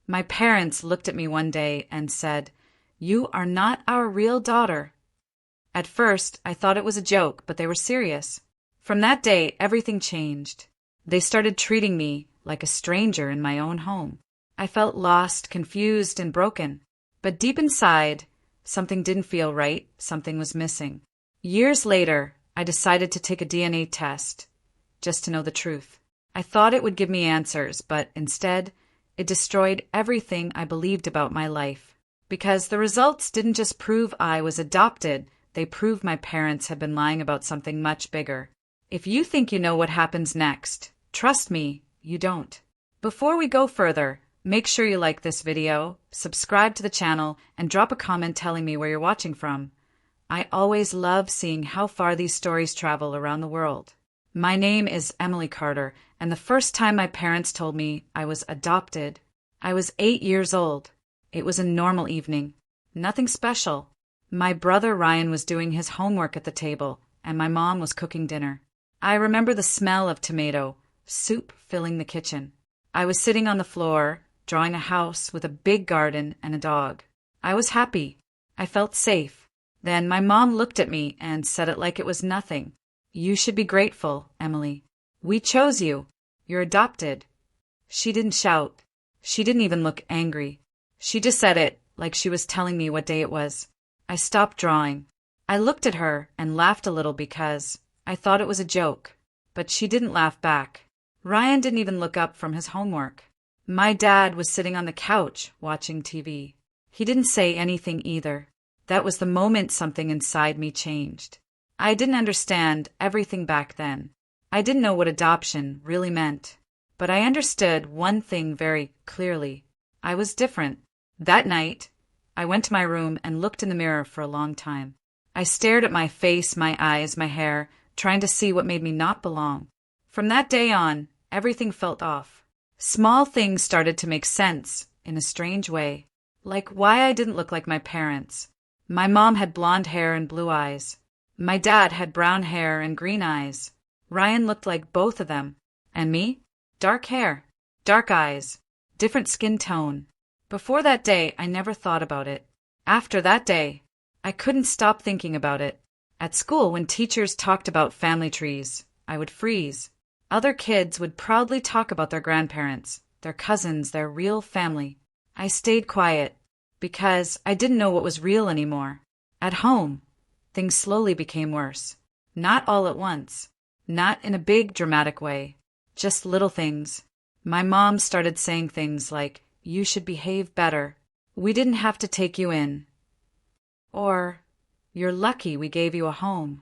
My parents looked at me one day and said, "You are not our real daughter." At first, I thought it was a joke, but they were serious. From that day, everything changed. They started treating me like a stranger in my own home. I felt lost, confused, and broken. But deep inside, something didn't feel right, something was missing. Years later, I decided to take a DNA test, just to know the truth. I thought it would give me answers, but instead, it destroyed everything I believed about my life. Because the results didn't just prove I was adopted, they proved my parents had been lying about something much bigger. If you think you know what happens next, trust me, you don't. Before we go further, make sure you like this video, subscribe to the channel, and drop a comment telling me where you're watching from. I always love seeing how far these stories travel around the world. My name is Emily Carter, and the first time my parents told me I was adopted, I was 8 years old. It was a normal evening. Nothing special. My brother Ryan was doing his homework at the table, and my mom was cooking dinner. I remember the smell of tomato soup filling the kitchen. I was sitting on the floor, drawing a house with a big garden and a dog. I was happy. I felt safe. Then my mom looked at me and said it like it was nothing. "You should be grateful, Emily. We chose you. You're adopted." She didn't shout. She didn't even look angry. She just said it like she was telling me what day it was. I stopped drawing. I looked at her and laughed a little because I thought it was a joke. But she didn't laugh back. Ryan didn't even look up from his homework. My dad was sitting on the couch watching TV. He didn't say anything either. That was the moment something inside me changed. I didn't understand everything back then. I didn't know what adoption really meant. But I understood one thing very clearly. I was different. That night, I went to my room and looked in the mirror for a long time. I stared at my face, my eyes, my hair, trying to see what made me not belong. From that day on, everything felt off. Small things started to make sense in a strange way, like why I didn't look like my parents. My mom had blonde hair and blue eyes. My dad had brown hair and green eyes. Ryan looked like both of them. And me? Dark hair, dark eyes, different skin tone. Before that day, I never thought about it. After that day, I couldn't stop thinking about it. At school, when teachers talked about family trees, I would freeze. Other kids would proudly talk about their grandparents, their cousins, their real family. I stayed quiet because I didn't know what was real anymore. At home, things slowly became worse. Not all at once. Not in a big, dramatic way. Just little things. My mom started saying things like, "You should behave better. We didn't have to take you in." Or, "You're lucky we gave you a home."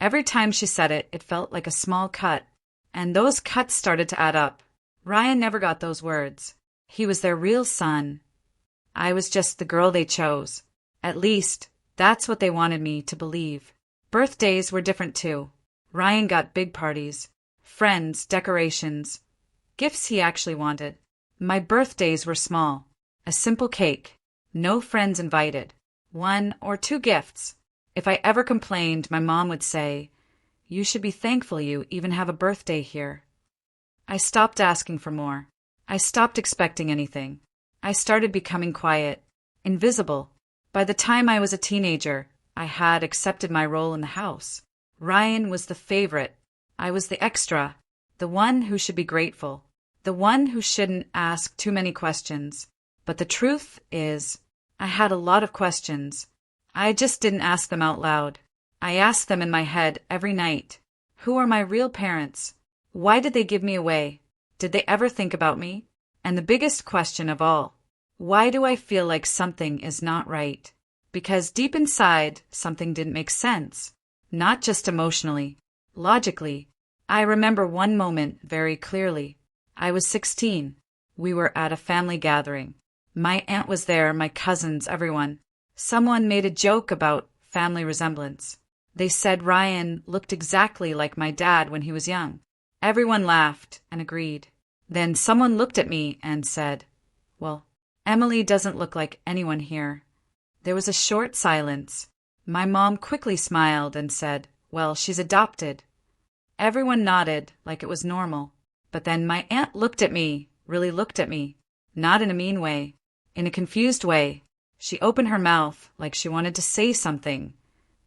Every time she said it, it felt like a small cut. And those cuts started to add up. Ryan never got those words. He was their real son. I was just the girl they chose. At least, that's what they wanted me to believe. Birthdays were different too. Ryan got big parties, friends, decorations, gifts he actually wanted. My birthdays were small. A simple cake. No friends invited. 1 or 2 gifts. If I ever complained, my mom would say, "You should be thankful you even have a birthday here." I stopped asking for more. I stopped expecting anything. I started becoming quiet, invisible. By the time I was a teenager, I had accepted my role in the house. Ryan was the favorite. I was the extra, the one who should be grateful, the one who shouldn't ask too many questions. But the truth is, I had a lot of questions. I just didn't ask them out loud. I asked them in my head every night. Who are my real parents? Why did they give me away? Did they ever think about me? And the biggest question of all, why do I feel like something is not right? Because deep inside, something didn't make sense. Not just emotionally, logically. I remember one moment very clearly. I was 16. We were at a family gathering. My aunt was there, my cousins, everyone. Someone made a joke about family resemblance. They said Ryan looked exactly like my dad when he was young. Everyone laughed and agreed. Then someone looked at me and said, "Well, Emily doesn't look like anyone here." There was a short silence. My mom quickly smiled and said, "Well, she's adopted." Everyone nodded like it was normal. But then my aunt looked at me, really looked at me. Not in a mean way. In a confused way. She opened her mouth like she wanted to say something.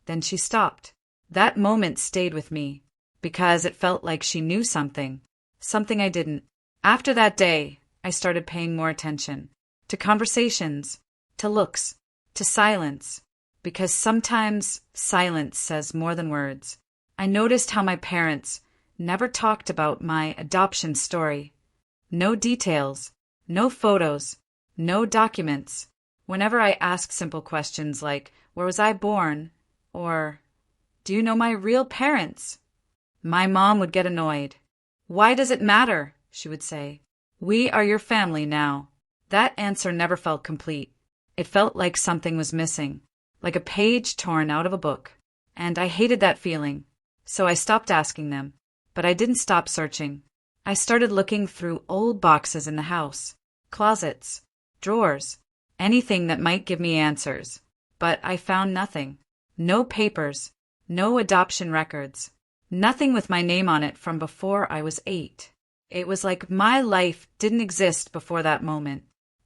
Then she stopped. That moment stayed with me, because it felt like she knew something. Something I didn't. After that day, I started paying more attention. To conversations, to looks, to silence. Because sometimes silence says more than words. I noticed how my parents never talked about my adoption story. No details, no photos, no documents. Whenever I asked simple questions like, where was I born? Or, do you know my real parents? My mom would get annoyed. Why does it matter? She would say. We are your family now. That answer never felt complete. It felt like something was missing, like a page torn out of a book. And I hated that feeling. So I stopped asking them. But I didn't stop searching. I started looking through old boxes in the house, closets, drawers, anything that might give me answers. But I found nothing. No papers, no adoption records, nothing with my name on it from before I was 8. It was like my life didn't exist before that moment.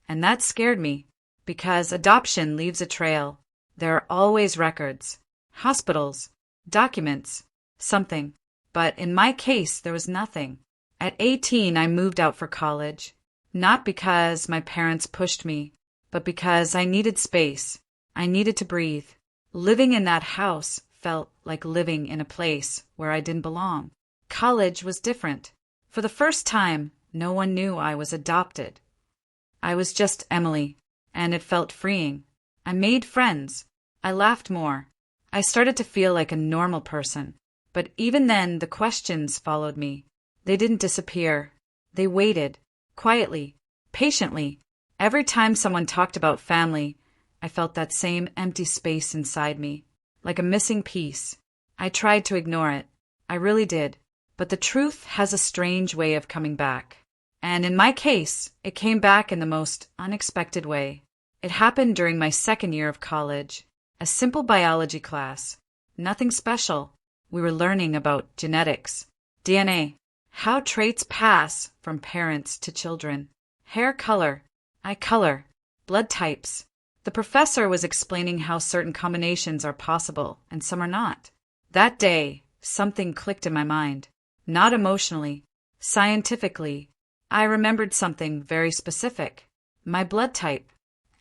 And that scared me, because adoption leaves a trail. There are always records, hospitals, documents, something. But in my case, there was nothing. At 18, I moved out for college. Not because my parents pushed me, but because I needed space. I needed to breathe. Living in that house felt like living in a place where I didn't belong. College was different. For the first time, no one knew I was adopted. I was just Emily, and it felt freeing. I made friends. I laughed more. I started to feel like a normal person. But even then, the questions followed me. They didn't disappear. They waited, quietly, patiently. Every time someone talked about family, I felt that same empty space inside me, like a missing piece. I tried to ignore it. I really did. But the truth has a strange way of coming back. And in my case, it came back in the most unexpected way. It happened during my second year of college. A simple biology class. Nothing special. We were learning about genetics, DNA, how traits pass from parents to children, hair color, eye color, blood types. The professor was explaining how certain combinations are possible and some are not. That day, something clicked in my mind. Not emotionally, scientifically. I remembered something very specific. My blood type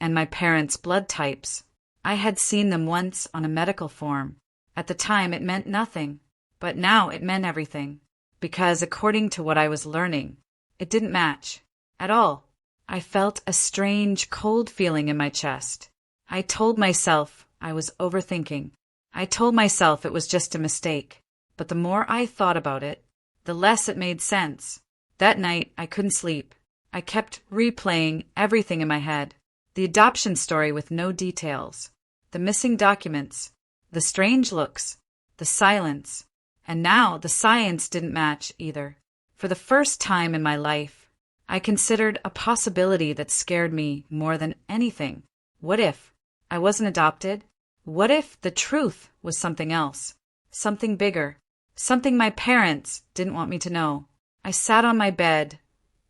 and my parents' blood types. I had seen them once on a medical form. At the time, it meant nothing, but now it meant everything, because according to what I was learning, it didn't match at all. I felt a strange, cold feeling in my chest. I told myself I was overthinking. I told myself it was just a mistake, but the more I thought about it, the less it made sense. That night, I couldn't sleep. I kept replaying everything in my head. The adoption story with no details, the missing documents, the strange looks, the silence, and now the science didn't match either. For the first time in my life, I considered a possibility that scared me more than anything. What if I wasn't adopted? What if the truth was something else, something bigger, something my parents didn't want me to know? I sat on my bed,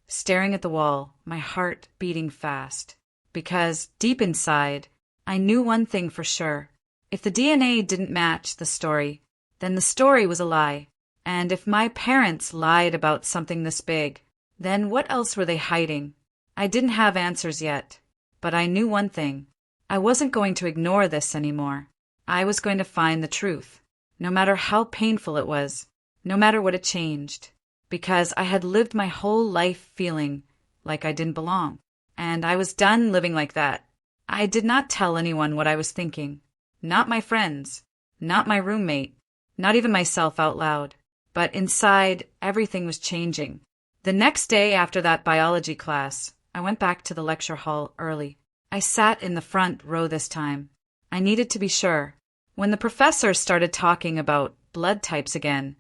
staring at the wall, my heart beating fast, because deep inside, I knew one thing for sure. If the DNA didn't match the story, then the story was a lie. And if my parents lied about something this big, then what else were they hiding? I didn't have answers yet, but I knew one thing. I wasn't going to ignore this anymore. I was going to find the truth, no matter how painful it was, no matter what it changed, because I had lived my whole life feeling like I didn't belong. And I was done living like that. I did not tell anyone what I was thinking. Not my friends, not my roommate, not even myself out loud. But inside, everything was changing. The next day after that biology class, I went back to the lecture hall early. I sat in the front row this time. I needed to be sure. When the professor started talking about blood types again,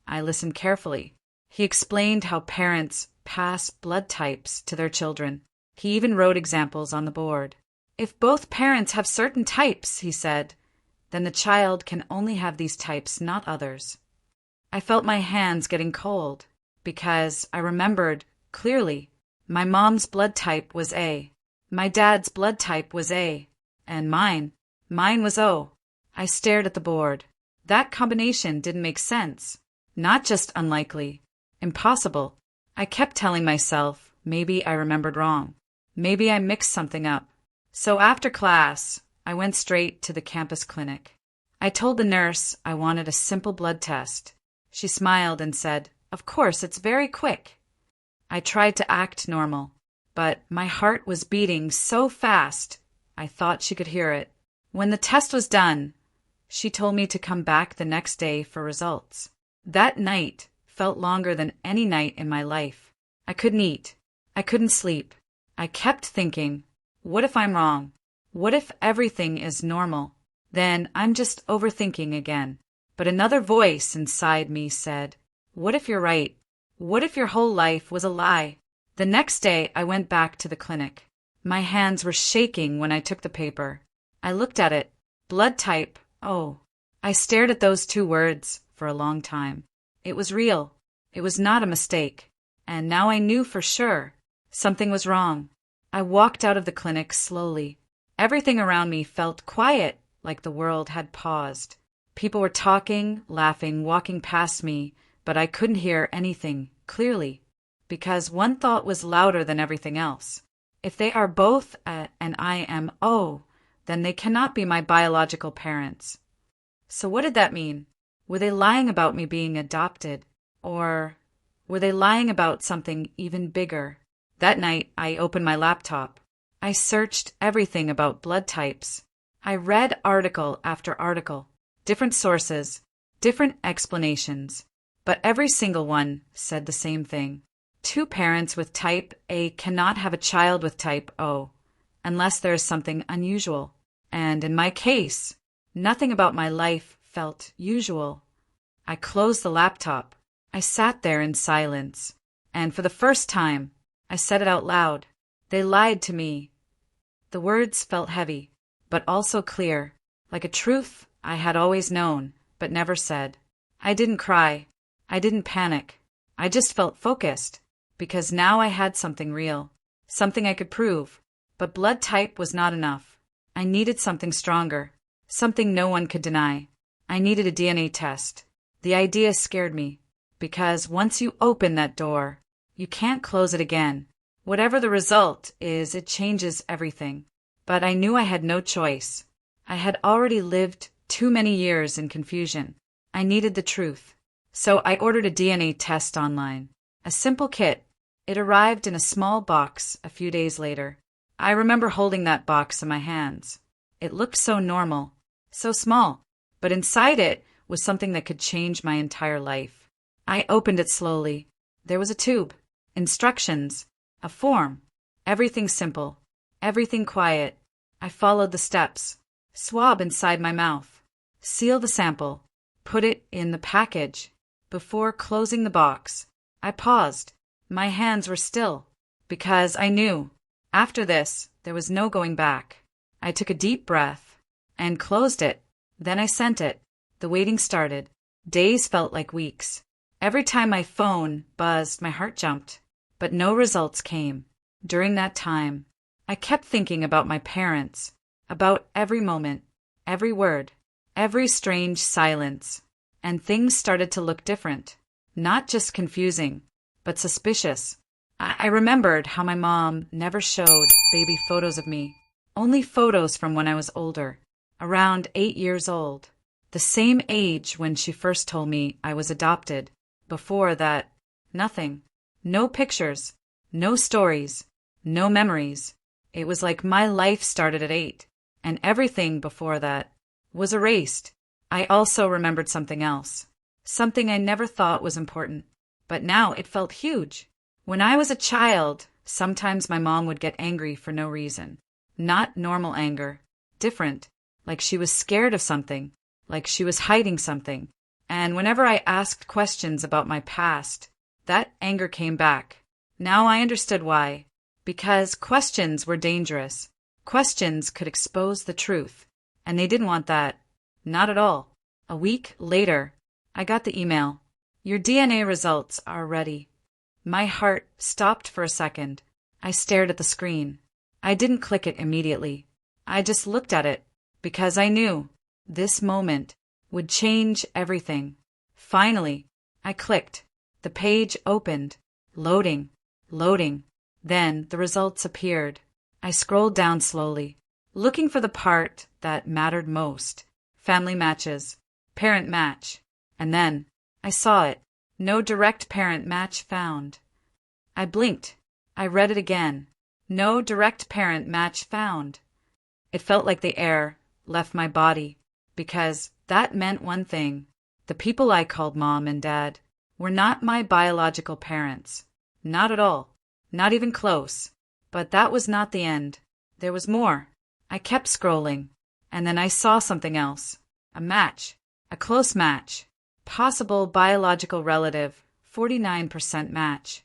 I listened carefully. He explained how parents pass blood types to their children. He even wrote examples on the board. If both parents have certain types, he said, then the child can only have these types, not others. I felt my hands getting cold because I remembered clearly My mom's blood type was A. My dad's blood type was A. And mine was O. I stared at the board. That combination didn't make sense. Not just unlikely. Impossible. I kept telling myself, maybe I remembered wrong. Maybe I mixed something up. So after class, I went straight to the campus clinic. I told the nurse I wanted a simple blood test. She smiled and said, "Of course, it's very quick." I tried to act normal, but my heart was beating so fast I thought she could hear it. When the test was done, she told me to come back the next day for results. That night felt longer than any night in my life. I couldn't eat. I couldn't sleep. I kept thinking, what if I'm wrong? What if everything is normal? Then I'm just overthinking again. But another voice inside me said, what if you're right? What if your whole life was a lie? The next day I went back to the clinic. My hands were shaking when I took the paper. I looked at it. Blood type, O. I stared at those two words for a long time. It was real. It was not a mistake. And now I knew for sure something was wrong. I walked out of the clinic slowly. Everything around me felt quiet, like the world had paused. People were talking, laughing, walking past me, but I couldn't hear anything clearly, because one thought was louder than everything else. If they are both and I am O, then they cannot be my biological parents. So what did that mean? Were they lying about me being adopted? Or were they lying about something even bigger? That night, I opened my laptop. I searched everything about blood types. I read article after article, different sources, different explanations, but every single one said the same thing. Two parents with type A cannot have a child with type O, unless there is something unusual. And in my case, nothing about my life felt usual. I closed the laptop. I sat there in silence, and for the first time, I said it out loud. They lied to me. The words felt heavy, but also clear, like a truth I had always known, but never said. I didn't cry. I didn't panic. I just felt focused, because now I had something real, something I could prove. But blood type was not enough. I needed something stronger, something no one could deny. I needed a DNA test. The idea scared me, because once you open that door, you can't close it again. Whatever the result is, it changes everything. But I knew I had no choice. I had already lived too many years in confusion. I needed the truth. So I ordered a DNA test online. A simple kit. It arrived in a small box a few days later. I remember holding that box in my hands. It looked so normal, so small, but inside it was something that could change my entire life. I opened it slowly. There was a tube, instructions, a form, everything simple, everything quiet. I followed the steps. Swab inside my mouth. Seal the sample. Put it in the package. Before closing the box, I paused. My hands were still, because I knew, after this, there was no going back. I took a deep breath and closed it. Then I sent it. The waiting started. Days felt like weeks. Every time my phone buzzed, my heart jumped. But no results came. During that time, I kept thinking about my parents, about every moment, every word, every strange silence. And things started to look different. Not just confusing, but suspicious. I remembered how my mom never showed baby photos of me. Only photos from when I was older, around 8 years old. The same age when she first told me I was adopted. Before that, nothing. No pictures, no stories, no memories. It was like my life started at 8, and everything before that was erased. I also remembered something else, something I never thought was important, but now it felt huge. When I was a child, sometimes my mom would get angry for no reason. Not normal anger, different, like she was scared of something, like she was hiding something. And whenever I asked questions about my past, that anger came back. Now I understood why. Because questions were dangerous. Questions could expose the truth, and they didn't want that. Not at all. A week later, I got the email. Your DNA results are ready. My heart stopped for a second. I stared at the screen. I didn't click it immediately. I just looked at it, because I knew this moment would change everything. Finally, I clicked. The page opened. Loading. Loading. Then the results appeared. I scrolled down slowly, looking for the part that mattered most. Family matches. Parent match. And then I saw it. No direct parent match found. I blinked. I read it again. No direct parent match found. It felt like the air left my body, because that meant one thing. The people I called mom and dad were not my biological parents. Not at all. Not even close. But that was not the end. There was more. I kept scrolling, and then I saw something else. A match. A close match. Possible biological relative. 49% match.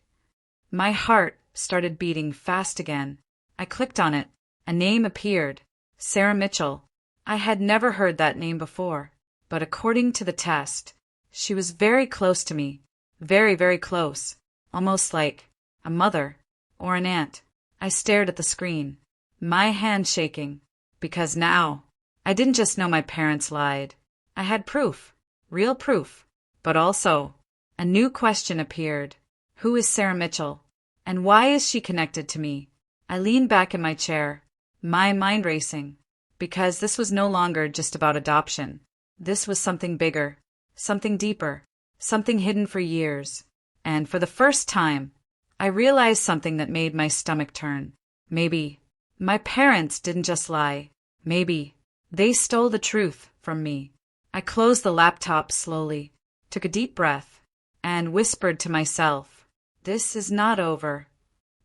My heart started beating fast again. I clicked on it. A name appeared. Sarah Mitchell. I had never heard that name before, but according to the test, she was very close to me. Very, very close. Almost like a mother or an aunt. I stared at the screen, my hand shaking, because now I didn't just know my parents lied. I had proof, real proof, but also a new question appeared. Who is Sarah Mitchell? And why is she connected to me? I leaned back in my chair, my mind racing, because this was no longer just about adoption. This was something bigger, something deeper, something hidden for years. And for the first time, I realized something that made my stomach turn. Maybe my parents didn't just lie. Maybe they stole the truth from me. I closed the laptop slowly, took a deep breath, and whispered to myself, this is not over.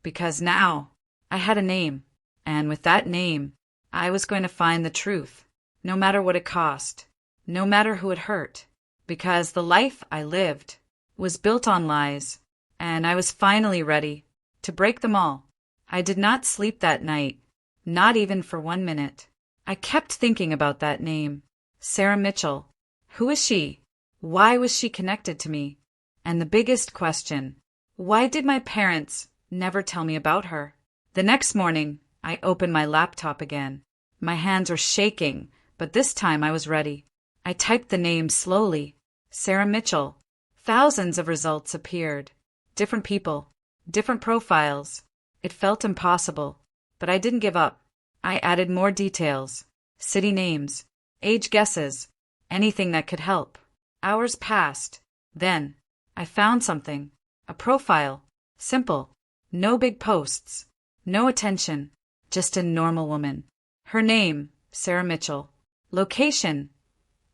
Because now I had a name, and with that name, I was going to find the truth, no matter what it cost, no matter who it hurt, because the life I lived was built on lies, and I was finally ready to break them all. I did not sleep that night, not even for 1 minute. I kept thinking about that name, Sarah Mitchell. Who is she? Why was she connected to me? And the biggest question, why did my parents never tell me about her? The next morning, I opened my laptop again. My hands were shaking, but this time I was ready. I typed the name slowly, Sarah Mitchell. Thousands of results appeared. Different people, different profiles. It felt impossible, but I didn't give up. I added more details, city names, age guesses, anything that could help. Hours passed. Then, I found something. A profile. Simple. No big posts. No attention. Just a normal woman. Her name, Sarah Mitchell. Location,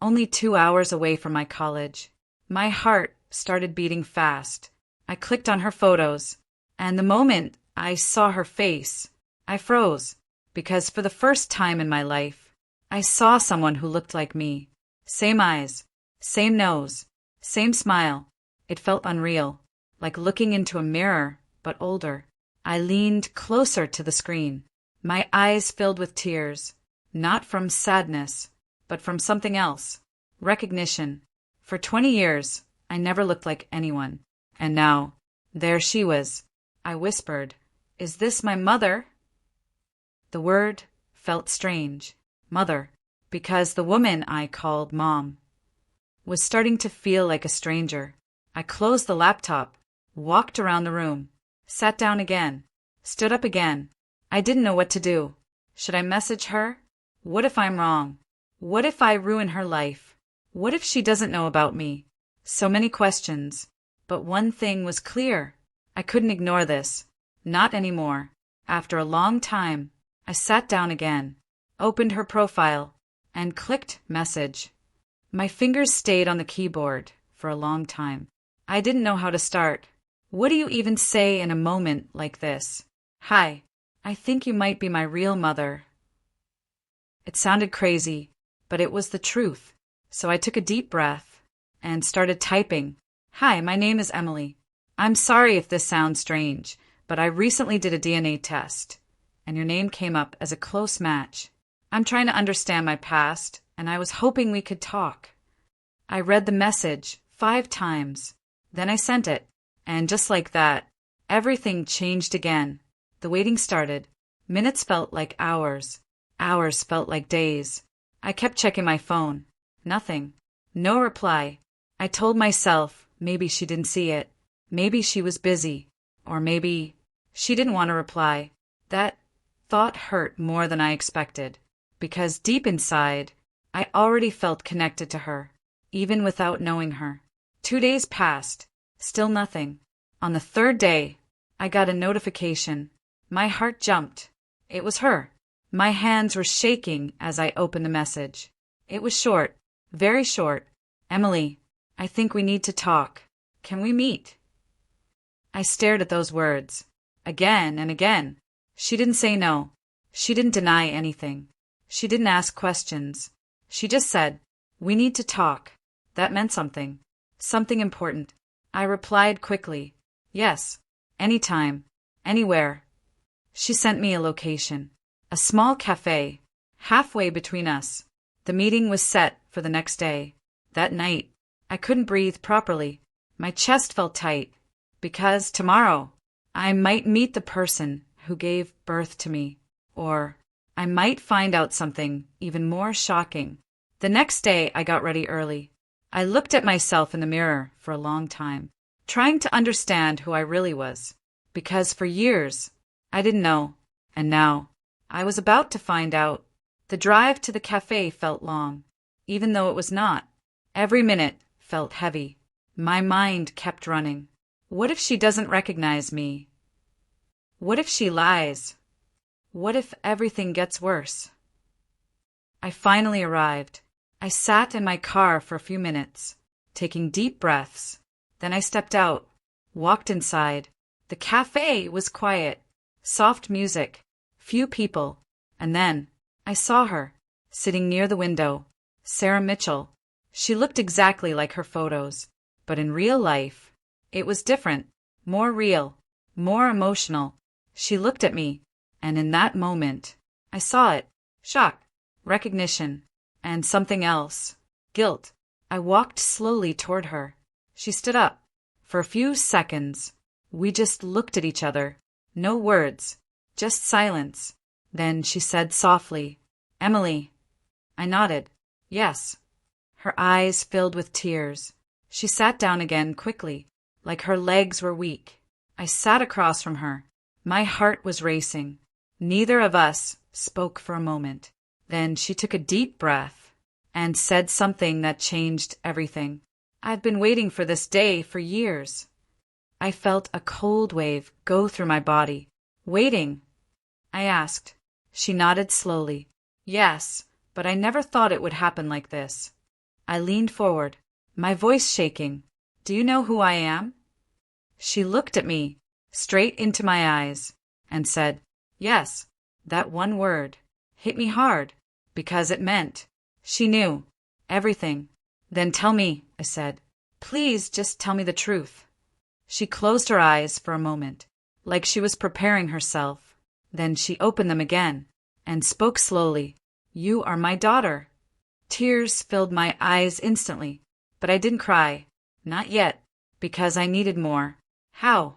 only 2 hours away from my college. My heart started beating fast. I clicked on her photos, and the moment I saw her face, I froze, because for the first time in my life, I saw someone who looked like me. Same eyes, same nose, same smile. It felt unreal, like looking into a mirror, but older. I leaned closer to the screen, my eyes filled with tears, not from sadness, but from something else. Recognition. For 20 years, I never looked like anyone. And now, there she was. I whispered, "Is this my mother?" The word felt strange. Mother. Because the woman I called Mom was starting to feel like a stranger. I closed the laptop, walked around the room, sat down again, stood up again. I didn't know what to do. Should I message her? What if I'm wrong? What if I ruin her life? What if she doesn't know about me? So many questions. But one thing was clear. I couldn't ignore this. Not anymore. After a long time, I sat down again, opened her profile, and clicked message. My fingers stayed on the keyboard for a long time. I didn't know how to start. What do you even say in a moment like this? Hi, I think you might be my real mother. It sounded crazy, but it was the truth. So I took a deep breath and started typing. Hi, my name is Emily. I'm sorry if this sounds strange, but I recently did a DNA test, and your name came up as a close match. I'm trying to understand my past, and I was hoping we could talk. I read the message 5 times. Then I sent it, and just like that, everything changed again. The waiting started. Minutes felt like hours. Hours felt like days. I kept checking my phone. Nothing. No reply. I told myself maybe she didn't see it. Maybe she was busy. Or maybe she didn't want to reply. That thought hurt more than I expected. Because deep inside, I already felt connected to her, even without knowing her. 2 days passed. Still nothing. On the third day, I got a notification. My heart jumped. It was her. My hands were shaking as I opened the message. It was short, very short. Emily, I think we need to talk. Can we meet? I stared at those words. Again and again. She didn't say no. She didn't deny anything. She didn't ask questions. She just said, we need to talk. That meant something. Something important. I replied quickly. Yes. Anytime. Anywhere. She sent me a location. A small cafe. Halfway between us. The meeting was set for the next day. That night, I couldn't breathe properly. My chest felt tight. Because tomorrow, I might meet the person who gave birth to me. Or I might find out something even more shocking. The next day, I got ready early. I looked at myself in the mirror for a long time, trying to understand who I really was. Because for years, I didn't know. And now, I was about to find out. The drive to the cafe felt long, even though it was not. Every minute felt heavy. My mind kept running. What if she doesn't recognize me? What if she lies? What if everything gets worse? I finally arrived. I sat in my car for a few minutes, taking deep breaths. Then I stepped out, walked inside. The cafe was quiet, soft music, few people. And then I saw her, sitting near the window. Sarah Mitchell. She looked exactly like her photos, but in real life, it was different, more real, more emotional. She looked at me, and in that moment, I saw it. Shock, recognition, and something else. Guilt. I walked slowly toward her. She stood up. For a few seconds, we just looked at each other. No words, just silence. Then she said softly, Emily. I nodded. Yes. Her eyes filled with tears. She sat down again quickly, like her legs were weak. I sat across from her. My heart was racing. Neither of us spoke for a moment. Then she took a deep breath and said something that changed everything. I've been waiting for this day for years. I felt a cold wave go through my body. Waiting? I asked. She nodded slowly. Yes, but I never thought it would happen like this. I leaned forward, my voice shaking. Do you know who I am? She looked at me, straight into my eyes, and said, yes. That one word hit me hard, because it meant she knew everything. Then tell me, I said. Please just tell me the truth. She closed her eyes for a moment, like she was preparing herself. Then she opened them again and spoke slowly. You are my daughter. Tears filled my eyes instantly, but I didn't cry. Not yet, because I needed more. How?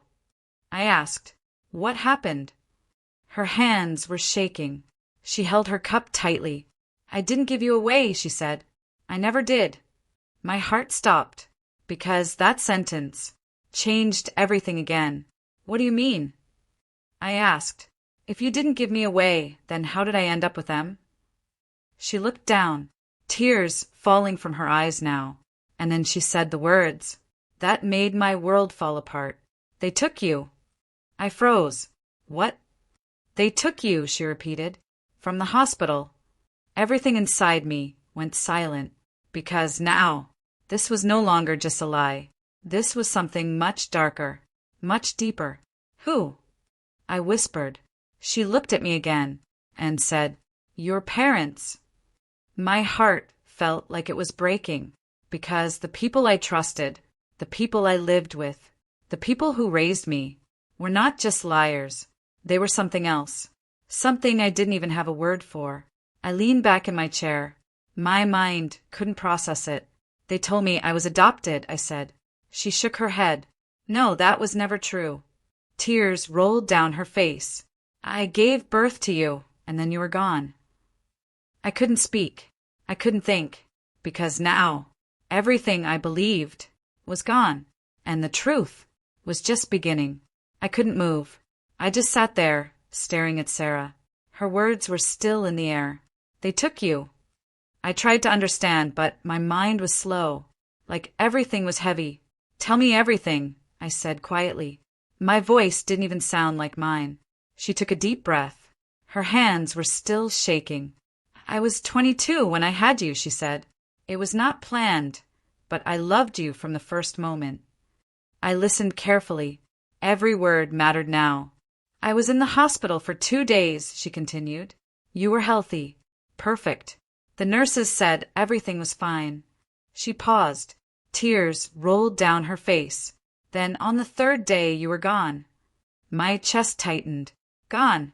I asked. What happened? Her hands were shaking. She held her cup tightly. I didn't give you away, she said. I never did. My heart stopped, because that sentence changed everything again. What do you mean? I asked. If you didn't give me away, then how did I end up with them? She looked down, tears falling from her eyes now, and then she said the words that made my world fall apart. They took you. I froze. What? They took you, she repeated, from the hospital. Everything inside me went silent, because now, this was no longer just a lie. This was something much darker, much deeper. Who? I whispered. She looked at me again and said, your parents. My heart felt like it was breaking, because the people I trusted, the people I lived with, the people who raised me, were not just liars. They were something else, something I didn't even have a word for. I leaned back in my chair. My mind couldn't process it. They told me I was adopted, I said. She shook her head. No, that was never true. Tears rolled down her face. I gave birth to you, and then you were gone. I couldn't speak. I couldn't think, because now everything I believed was gone, and the truth was just beginning. I couldn't move. I just sat there, staring at Sarah. Her words were still in the air. They took you. I tried to understand, but my mind was slow, like everything was heavy. Tell me everything, I said quietly. My voice didn't even sound like mine. She took a deep breath. Her hands were still shaking. I was 22 when I had you, she said. It was not planned, but I loved you from the first moment. I listened carefully. Every word mattered now. I was in the hospital for 2 days, she continued. You were healthy. Perfect. The nurses said everything was fine. She paused. Tears rolled down her face. Then on the 3rd day you were gone. My chest tightened. Gone.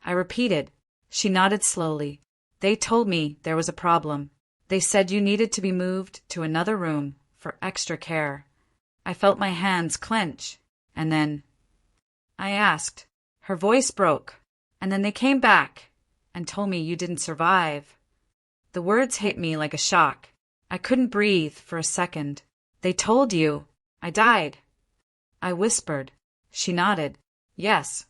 I repeated. She nodded slowly. They told me there was a problem. They said you needed to be moved to another room for extra care. I felt my hands clench, and then I asked. Her voice broke, and then they came back and told me you didn't survive. The words hit me like a shock. I couldn't breathe for a second. They told you I died. I whispered. She nodded. Yes.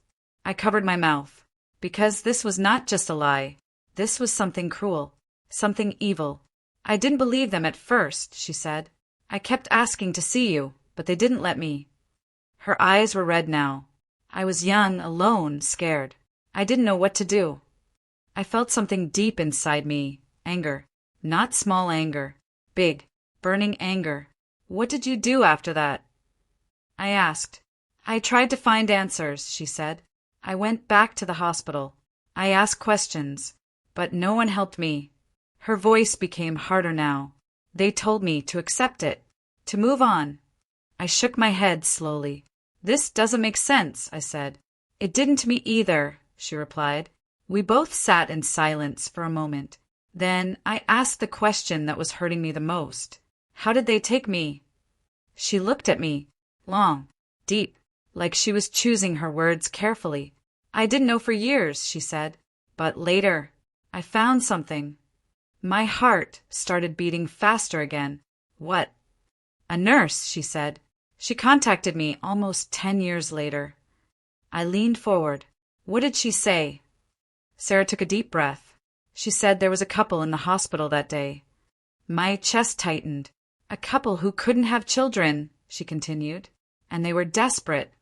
I covered my mouth, because this was not just a lie. This was something cruel, something evil. I didn't believe them at first, she said. I kept asking to see you, but they didn't let me. Her eyes were red now. I was young, alone, scared. I didn't know what to do. I felt something deep inside me, anger. Not small anger, big, burning anger. What did you do after that? I asked. I tried to find answers, she said. I went back to the hospital. I asked questions, but no one helped me. Her voice became harder now. They told me to accept it, to move on. I shook my head slowly. This doesn't make sense, I said. It didn't to me either, she replied. We both sat in silence for a moment. Then I asked the question that was hurting me the most. How did they take me? She looked at me, long, deep, like she was choosing her words carefully. I didn't know for years, she said. But later, I found something. My heart started beating faster again. What? A nurse, she said. She contacted me almost 10 years later. I leaned forward. What did she say? Sarah took a deep breath. She said there was a couple in the hospital that day. My chest tightened. A couple who couldn't have children, she continued, and they were desperate.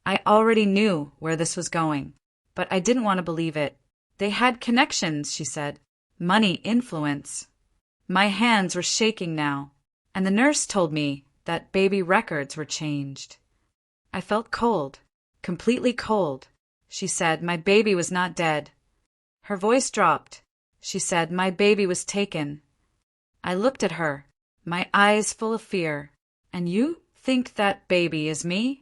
I already knew where this was going, but I didn't want to believe it. They had connections, she said. Money, influence. My hands were shaking now, and the nurse told me that baby records were changed. I felt cold, completely cold. She said my baby was not dead. Her voice dropped. She said my baby was taken. I looked at her, my eyes full of fear. And you think that baby is me?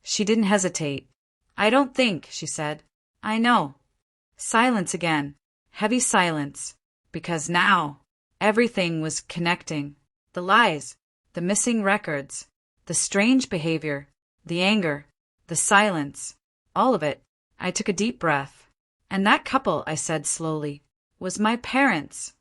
She didn't hesitate. I don't think, she said. I know. Silence again, heavy silence, because now everything was connecting. The lies, the missing records, the strange behavior, the anger, the silence, all of it. I took a deep breath. And that couple, I said slowly, was my parents.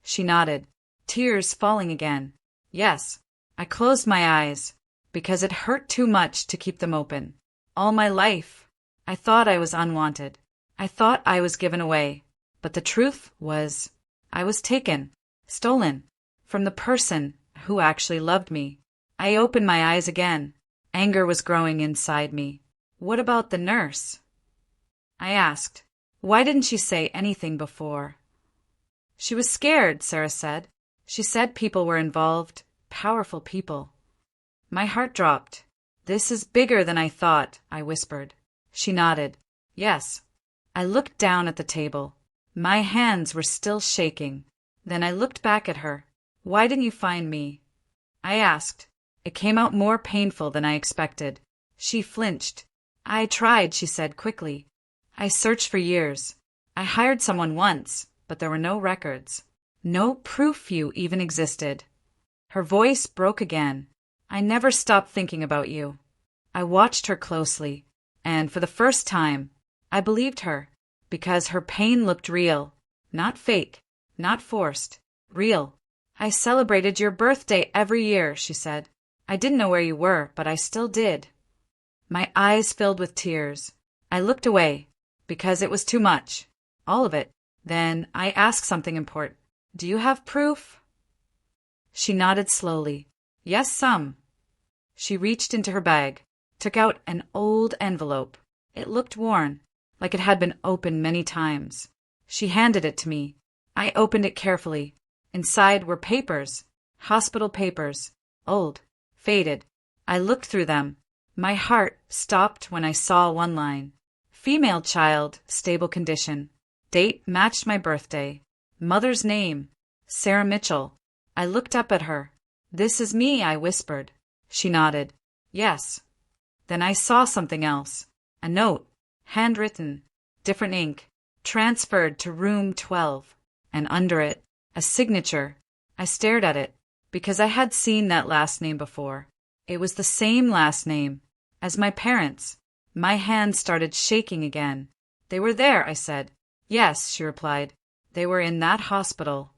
She nodded, tears falling again. Yes. I closed my eyes, because it hurt too much to keep them open. All my life, I thought I was unwanted. I thought I was given away. But the truth was, I was taken, stolen, from the person who actually loved me. I opened my eyes again. Anger was growing inside me. What about the nurse? I asked. Why didn't she say anything before? She was scared, Sarah said. She said people were involved, powerful people. My heart dropped. This is bigger than I thought, I whispered. She nodded. Yes. I looked down at the table. My hands were still shaking. Then I looked back at her. Why didn't you find me? I asked. It came out more painful than I expected. She flinched. I tried, she said quickly. I searched for years. I hired someone once, but there were no records. No proof you even existed. Her voice broke again. I never stopped thinking about you. I watched her closely, and for the first time, I believed her, because her pain looked real, not fake, not forced, real. I celebrated your birthday every year, she said. I didn't know where you were, but I still did. My eyes filled with tears. I looked away, because it was too much. All of it. Then I asked something important. Do you have proof? She nodded slowly. Yes, some. She reached into her bag, took out an old envelope. It looked worn, like it had been opened many times. She handed it to me. I opened it carefully. Inside were papers, hospital papers, old, faded. I looked through them. My heart stopped when I saw one line. Female child, stable condition. Date matched my birthday. Mother's name, Sarah Mitchell. I looked up at her. This is me, I whispered. She nodded. Yes. Then I saw something else. A note, handwritten, different ink, transferred to room 12. And under it, a signature. I stared at it, because I had seen that last name before. It was the same last name as my parents. My hands started shaking again. They were there, I said. Yes, she replied. They were in that hospital.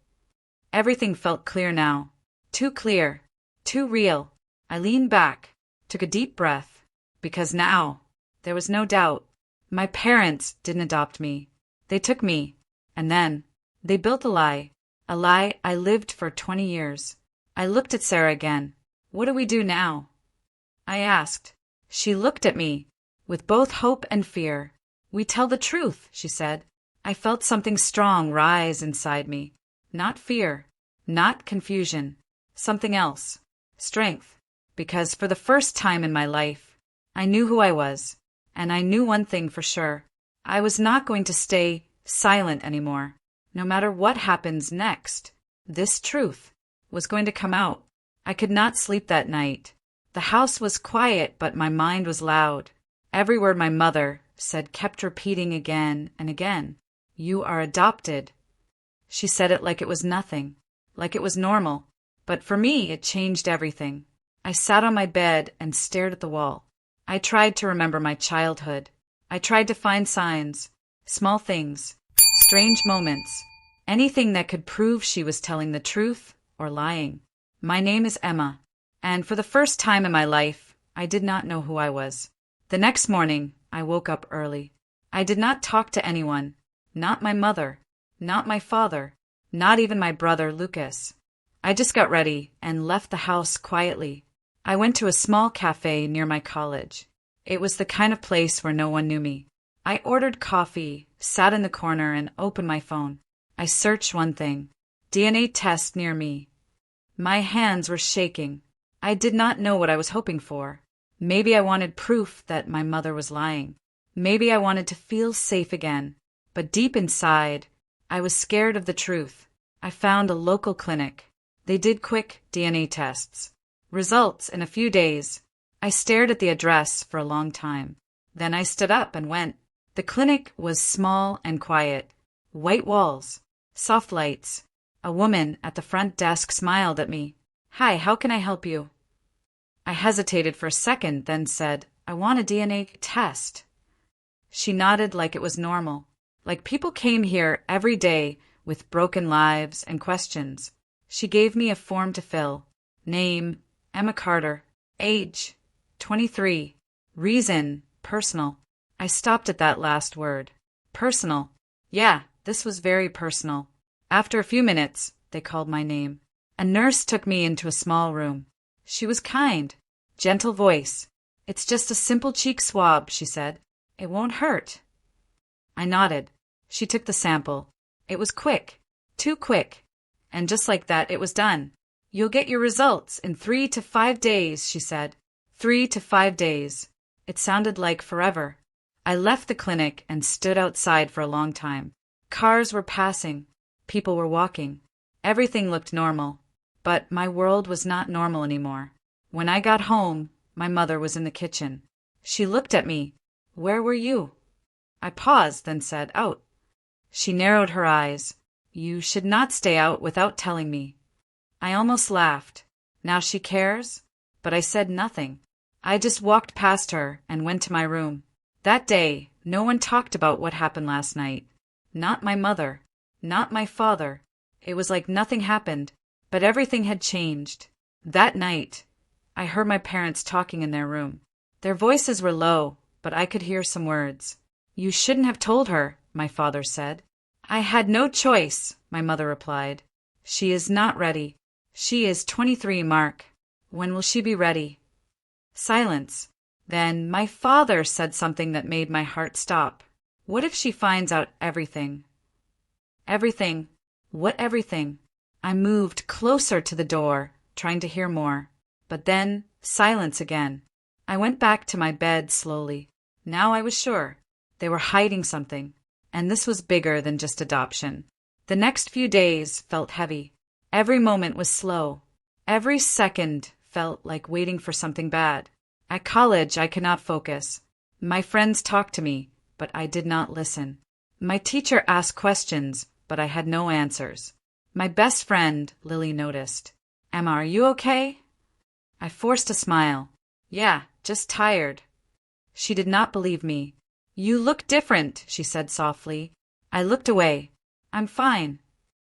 Everything felt clear now. Too clear. Too real. I leaned back, took a deep breath, because now there was no doubt. My parents didn't adopt me. They took me, and then they built a lie I lived for 20 years. I looked at Sarah again. What do we do now? I asked. She looked at me, with both hope and fear. We tell the truth, she said. I felt something strong rise inside me. Not fear, not confusion, something else. Strength. Because for the first time in my life, I knew who I was, and I knew one thing for sure. I was not going to stay silent anymore. No matter what happens next, this truth was going to come out. I could not sleep that night. The house was quiet, but my mind was loud. Every word my mother said kept repeating again and again. You are adopted. She said it like it was nothing, like it was normal. But for me, it changed everything. I sat on my bed and stared at the wall. I tried to remember my childhood. I tried to find signs, small things, strange moments, anything that could prove she was telling the truth or lying. My name is Emma, and for the first time in my life, I did not know who I was. The next morning, I woke up early. I did not talk to anyone, not my mother, not my father, not even my brother Lucas. I just got ready and left the house quietly. I went to a small cafe near my college. It was the kind of place where no one knew me. I ordered coffee, sat in the corner, and opened my phone. I searched one thing: DNA test near me. My hands were shaking. I did not know what I was hoping for. Maybe I wanted proof that my mother was lying. Maybe I wanted to feel safe again. But deep inside, I was scared of the truth. I found a local clinic. They did quick DNA tests. Results in a few days. I stared at the address for a long time. Then I stood up and went. The clinic was small and quiet. White walls, soft lights. A woman at the front desk smiled at me. Hi, how can I help you? I hesitated for a second, then said, I want a DNA test. She nodded like it was normal, like people came here every day with broken lives and questions. She gave me a form to fill. Name, Emma Carter. Age, 23. Reason, personal. I stopped at that last word. Personal. Yeah, this was very personal. After a few minutes, they called my name. A nurse took me into a small room. She was kind, gentle voice. It's just a simple cheek swab, she said. It won't hurt. I nodded. She took the sample. It was quick, too quick. And just like that, it was done. You'll get your results in 3 to 5 days, she said. 3 to 5 days. It sounded like forever. I left the clinic and stood outside for a long time. Cars were passing. People were walking. Everything looked normal. But my world was not normal anymore. When I got home, my mother was in the kitchen. She looked at me. Where were you? I paused, then said, out. She narrowed her eyes. You should not stay out without telling me. I almost laughed. Now she cares? But I said nothing. I just walked past her and went to my room. That day, No one talked about what happened last night. Not my mother. Not my father. It was like nothing happened, but everything had changed. That night, I heard my parents talking in their room. Their voices were low, but I could hear some words. "You shouldn't have told her," my father said. "I had no choice," my mother replied. "She is not ready. She is 23, Mark. When will she be ready?" Silence. Then my father said something that made my heart stop. "What if she finds out everything?" Everything. What everything? I moved closer to the door, trying to hear more. But then, silence again. I went back to my bed slowly. Now I was sure. They were hiding something. And this was bigger than just adoption. The next few days felt heavy. Every moment was slow. Every second felt like waiting for something bad. At college, I could not focus. My friends talked to me, but I did not listen. My teacher asked questions, but I had no answers. My best friend, Lily, noticed. "Emma, are you okay?" I forced a smile. "Yeah, just tired." She did not believe me. "You look different," she said softly. I looked away. "I'm fine."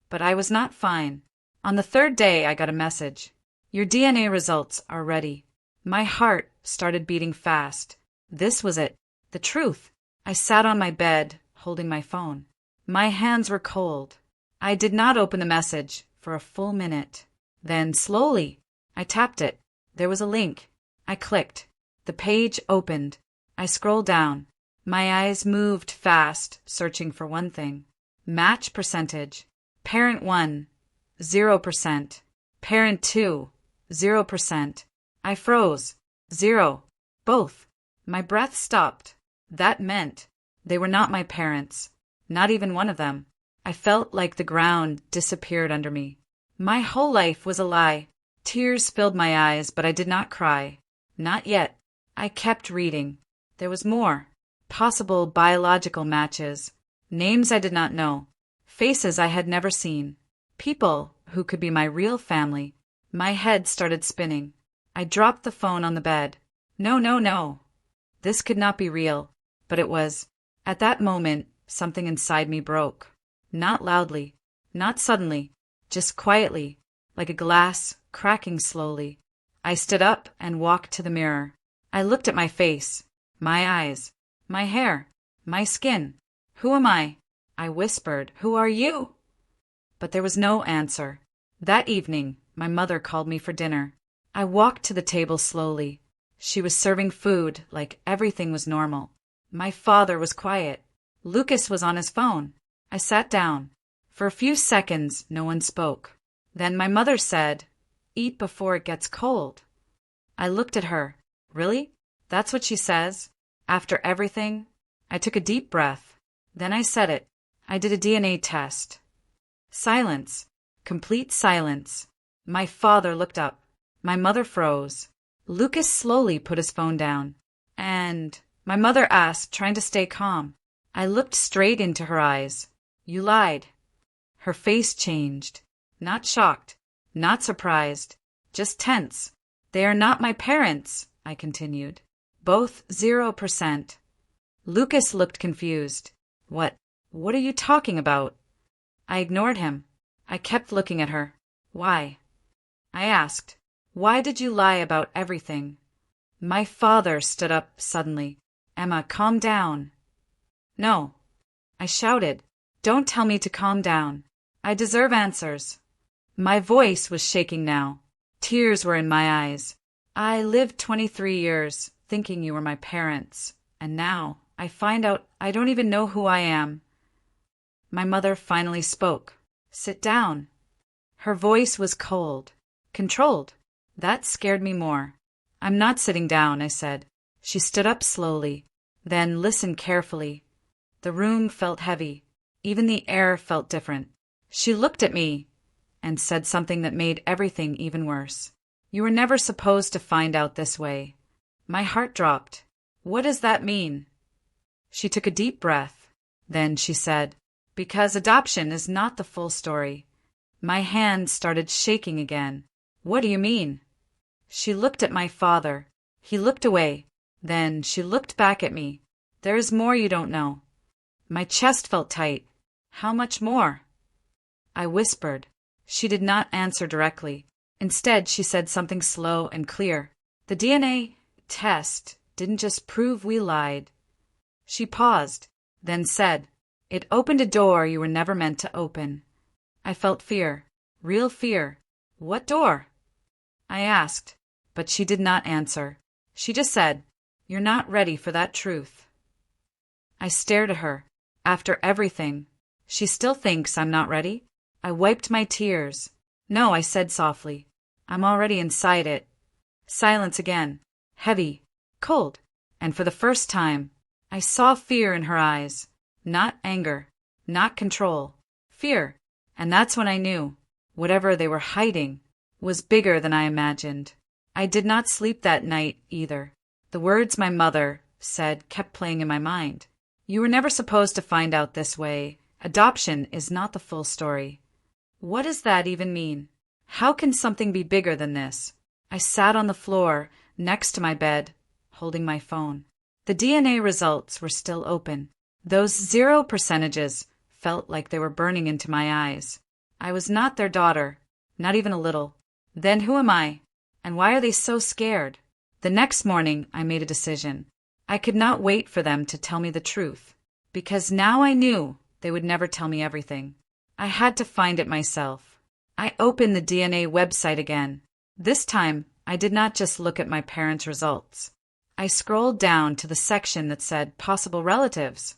But I was not fine. On the third day, I got a message. "Your DNA results are ready." My heart started beating fast. This was it. The truth. I sat on my bed, holding my phone. My hands were cold. I did not open the message for a full minute. Then, slowly, I tapped it. There was a link. I clicked. The page opened. I scrolled down. My eyes moved fast, searching for one thing. Match percentage. Parent 1, 0%. Parent 2, 0%. I froze. 0. Both. My breath stopped. That meant they were not my parents. Not even one of them. I felt like the ground disappeared under me. My whole life was a lie. Tears filled my eyes, but I did not cry. Not yet. I kept reading. There was more. Possible biological matches. Names I did not know. Faces I had never seen. People who could be my real family. My head started spinning. I dropped the phone on the bed. No, no, no. This could not be real. But it was. At that moment, something inside me broke. Not loudly. Not suddenly. Just quietly, like a glass cracking slowly. I stood up and walked to the mirror. I looked at my face, my eyes, my hair, my skin. "Who am I?" I whispered. "Who are you?" But there was no answer. That evening, my mother called me for dinner. I walked to the table slowly. She was serving food like everything was normal. My father was quiet. Lucas was on his phone. I sat down. For a few seconds, no one spoke. Then my mother said, "Eat before it gets cold." I looked at her. Really? That's what she says? After everything? I took a deep breath. Then I said it. I did a DNA test. Silence. Complete silence. My father looked up. My mother froze. Lucas slowly put his phone down. "And?" my mother asked, trying to stay calm. I looked straight into her eyes. "You lied." Her face changed. Not shocked. Not surprised. Just tense. "They are not my parents," I continued. "Both 0%. Lucas looked confused. What are you talking about?" I ignored him. I kept looking at her. "Why?" I asked. "Why did you lie about everything?" My father stood up suddenly. "Emma, calm down." "No." I shouted. "Don't tell me to calm down. I deserve answers." My voice was shaking now. Tears were in my eyes. "I lived 23 years thinking you were my parents, and now I find out I don't even know who I am." My mother finally spoke. "Sit down." Her voice was cold, controlled. That scared me more. "I'm not sitting down," I said. She stood up slowly, then listened carefully. The room felt heavy. Even the air felt different. She looked at me and said something that made everything even worse. "You were never supposed to find out this way." My heart dropped. "What does that mean?" She took a deep breath. Then she said, "Because adoption is not the full story." My hand started shaking again. "What do you mean?" She looked at my father. He looked away. Then she looked back at me. There is more you don't know. My chest felt tight. How much more? I whispered. She did not answer directly. Instead, she said something slow and clear. The DNA test didn't just prove we lied. She paused, then said, "It opened a door you were never meant to open." I felt fear. Real fear. What door? I asked, but she did not answer. She just said, "You're not ready for that truth." I stared at her. After everything, she still thinks I'm not ready? I wiped my tears. "No," I said softly. "I'm already inside it." Silence again. Heavy. Cold. And for the first time, I saw fear in her eyes. Not anger. Not control. Fear. And that's when I knew, whatever they were hiding was bigger than I imagined. I did not sleep that night either. The words my mother said kept playing in my mind. "You were never supposed to find out this way. Adoption is not the full story." What does that even mean? How can something be bigger than this? I sat on the floor next to my bed, holding my phone. The DNA results were still open. Those 0% felt like they were burning into my eyes. I was not their daughter, not even a little. Then who am I? And why are they so scared? The next morning, I made a decision. I could not wait for them to tell me the truth, because now I knew they would never tell me everything. I had to find it myself. I opened the DNA website again. This time, I did not just look at my parents' results. I scrolled down to the section that said possible relatives.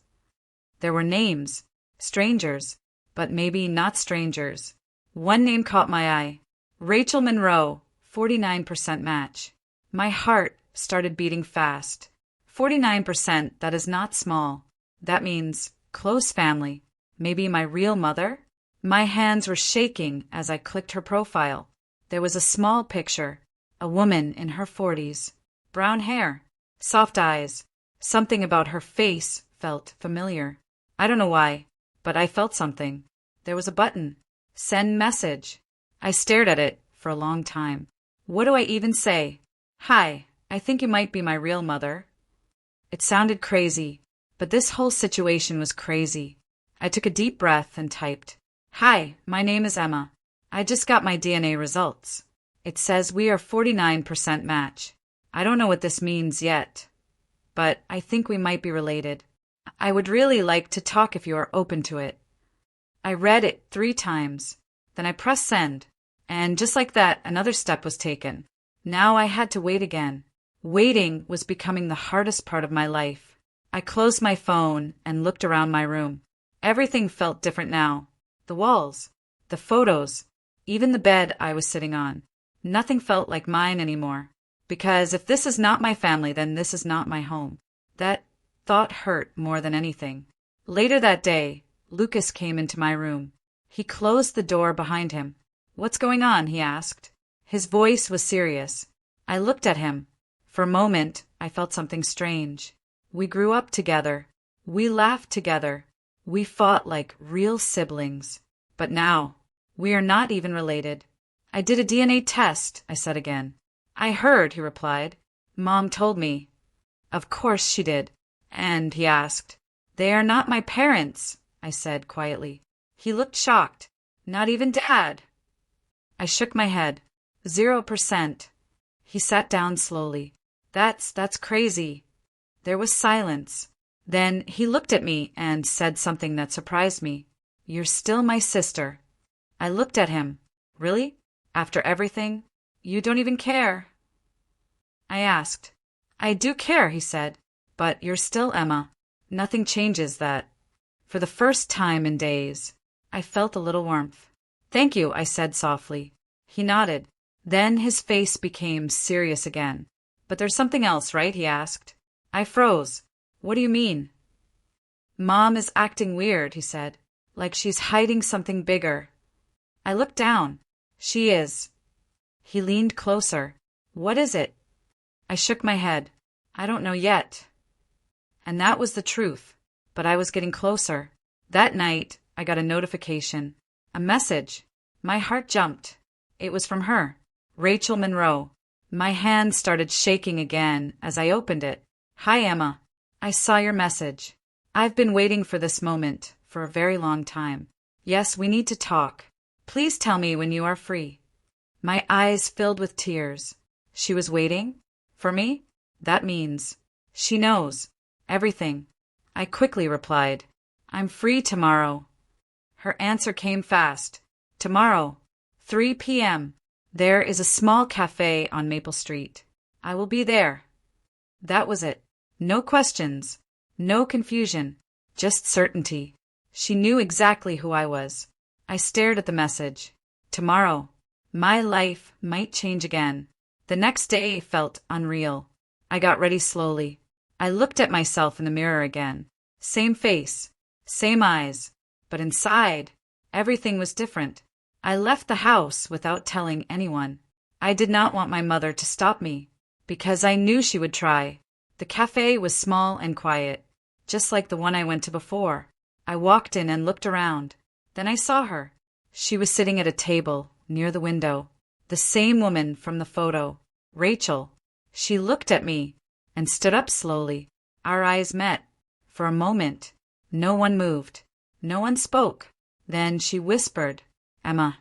There were names, strangers, but maybe not strangers. One name caught my eye. Rachel Monroe, 49% match. My heart started beating fast. 49%, that is not small. That means close family. Maybe my real mother? My hands were shaking as I clicked her profile. There was a small picture. A woman in her 40s. Brown hair. Soft eyes. Something about her face felt familiar. I don't know why, but I felt something. There was a button. Send message. I stared at it for a long time. What do I even say? "Hi, I think you might be my real mother." It sounded crazy, but this whole situation was crazy. I took a deep breath and typed, "Hi, my name is Emma. I just got my DNA results. It says we are 49% match. I don't know what this means yet, but I think we might be related. I would really like to talk if you are open to it." I read it 3 times. Then I pressed send, and just like that, another step was taken. Now I had to wait again. Waiting was becoming the hardest part of my life. I closed my phone and looked around my room. Everything felt different now. The walls, the photos, even the bed I was sitting on. Nothing felt like mine anymore. Because if this is not my family, then this is not my home. That thought hurt more than anything. Later that day, Lucas came into my room. He closed the door behind him. "What's going on?" he asked. His voice was serious. I looked at him. For a moment, I felt something strange. We grew up together. We laughed together. We fought like real siblings. But now, we are not even related. "I did a DNA test," I said again. "I heard," he replied. "Mom told me." "Of course she did." "And," he asked. "They are not my parents," I said quietly. He looked shocked. "Not even Dad?" I shook my head. 0%. He sat down slowly. That's crazy." There was silence. Then he looked at me and said something that surprised me. "You're still my sister." I looked at him. "Really? After everything? You don't even care?" I asked. "I do care," he said. "But you're still Emma. Nothing changes that." For the first time in days, I felt a little warmth. "Thank you," I said softly. He nodded. Then his face became serious again. "But there's something else, right?" he asked. I froze. "What do you mean?" "Mom is acting weird," he said. "Like she's hiding something bigger." I looked down. "She is." He leaned closer. "What is it?" I shook my head. "I don't know yet." And that was the truth. But I was getting closer. That night, I got a notification. A message. My heart jumped. It was from her. Rachel Monroe. My hand started shaking again as I opened it. "Hi, Emma. I saw your message. I've been waiting for this moment for a very long time. Yes, we need to talk. Please tell me when you are free. My eyes filled with tears. She was waiting? For me? That means she knows everything. I quickly replied, I'm free tomorrow. Her answer came fast. Tomorrow, 3 p.m. There is a small cafe on Maple Street. I will be there. That was it. No questions, no confusion, just certainty. She knew exactly who I was. I stared at the message. Tomorrow. My life might change again. The next day felt unreal. I got ready slowly. I looked at myself in the mirror again. Same face, same eyes, but inside, everything was different. I left the house without telling anyone. I did not want my mother to stop me, because I knew she would try. The cafe was small and quiet, just like the one I went to before. I walked in and looked around. Then I saw her. She was sitting at a table near the window. The same woman from the photo, Rachel. She looked at me and stood up slowly. Our eyes met. For a moment, no one moved. No one spoke. Then she whispered, Emma.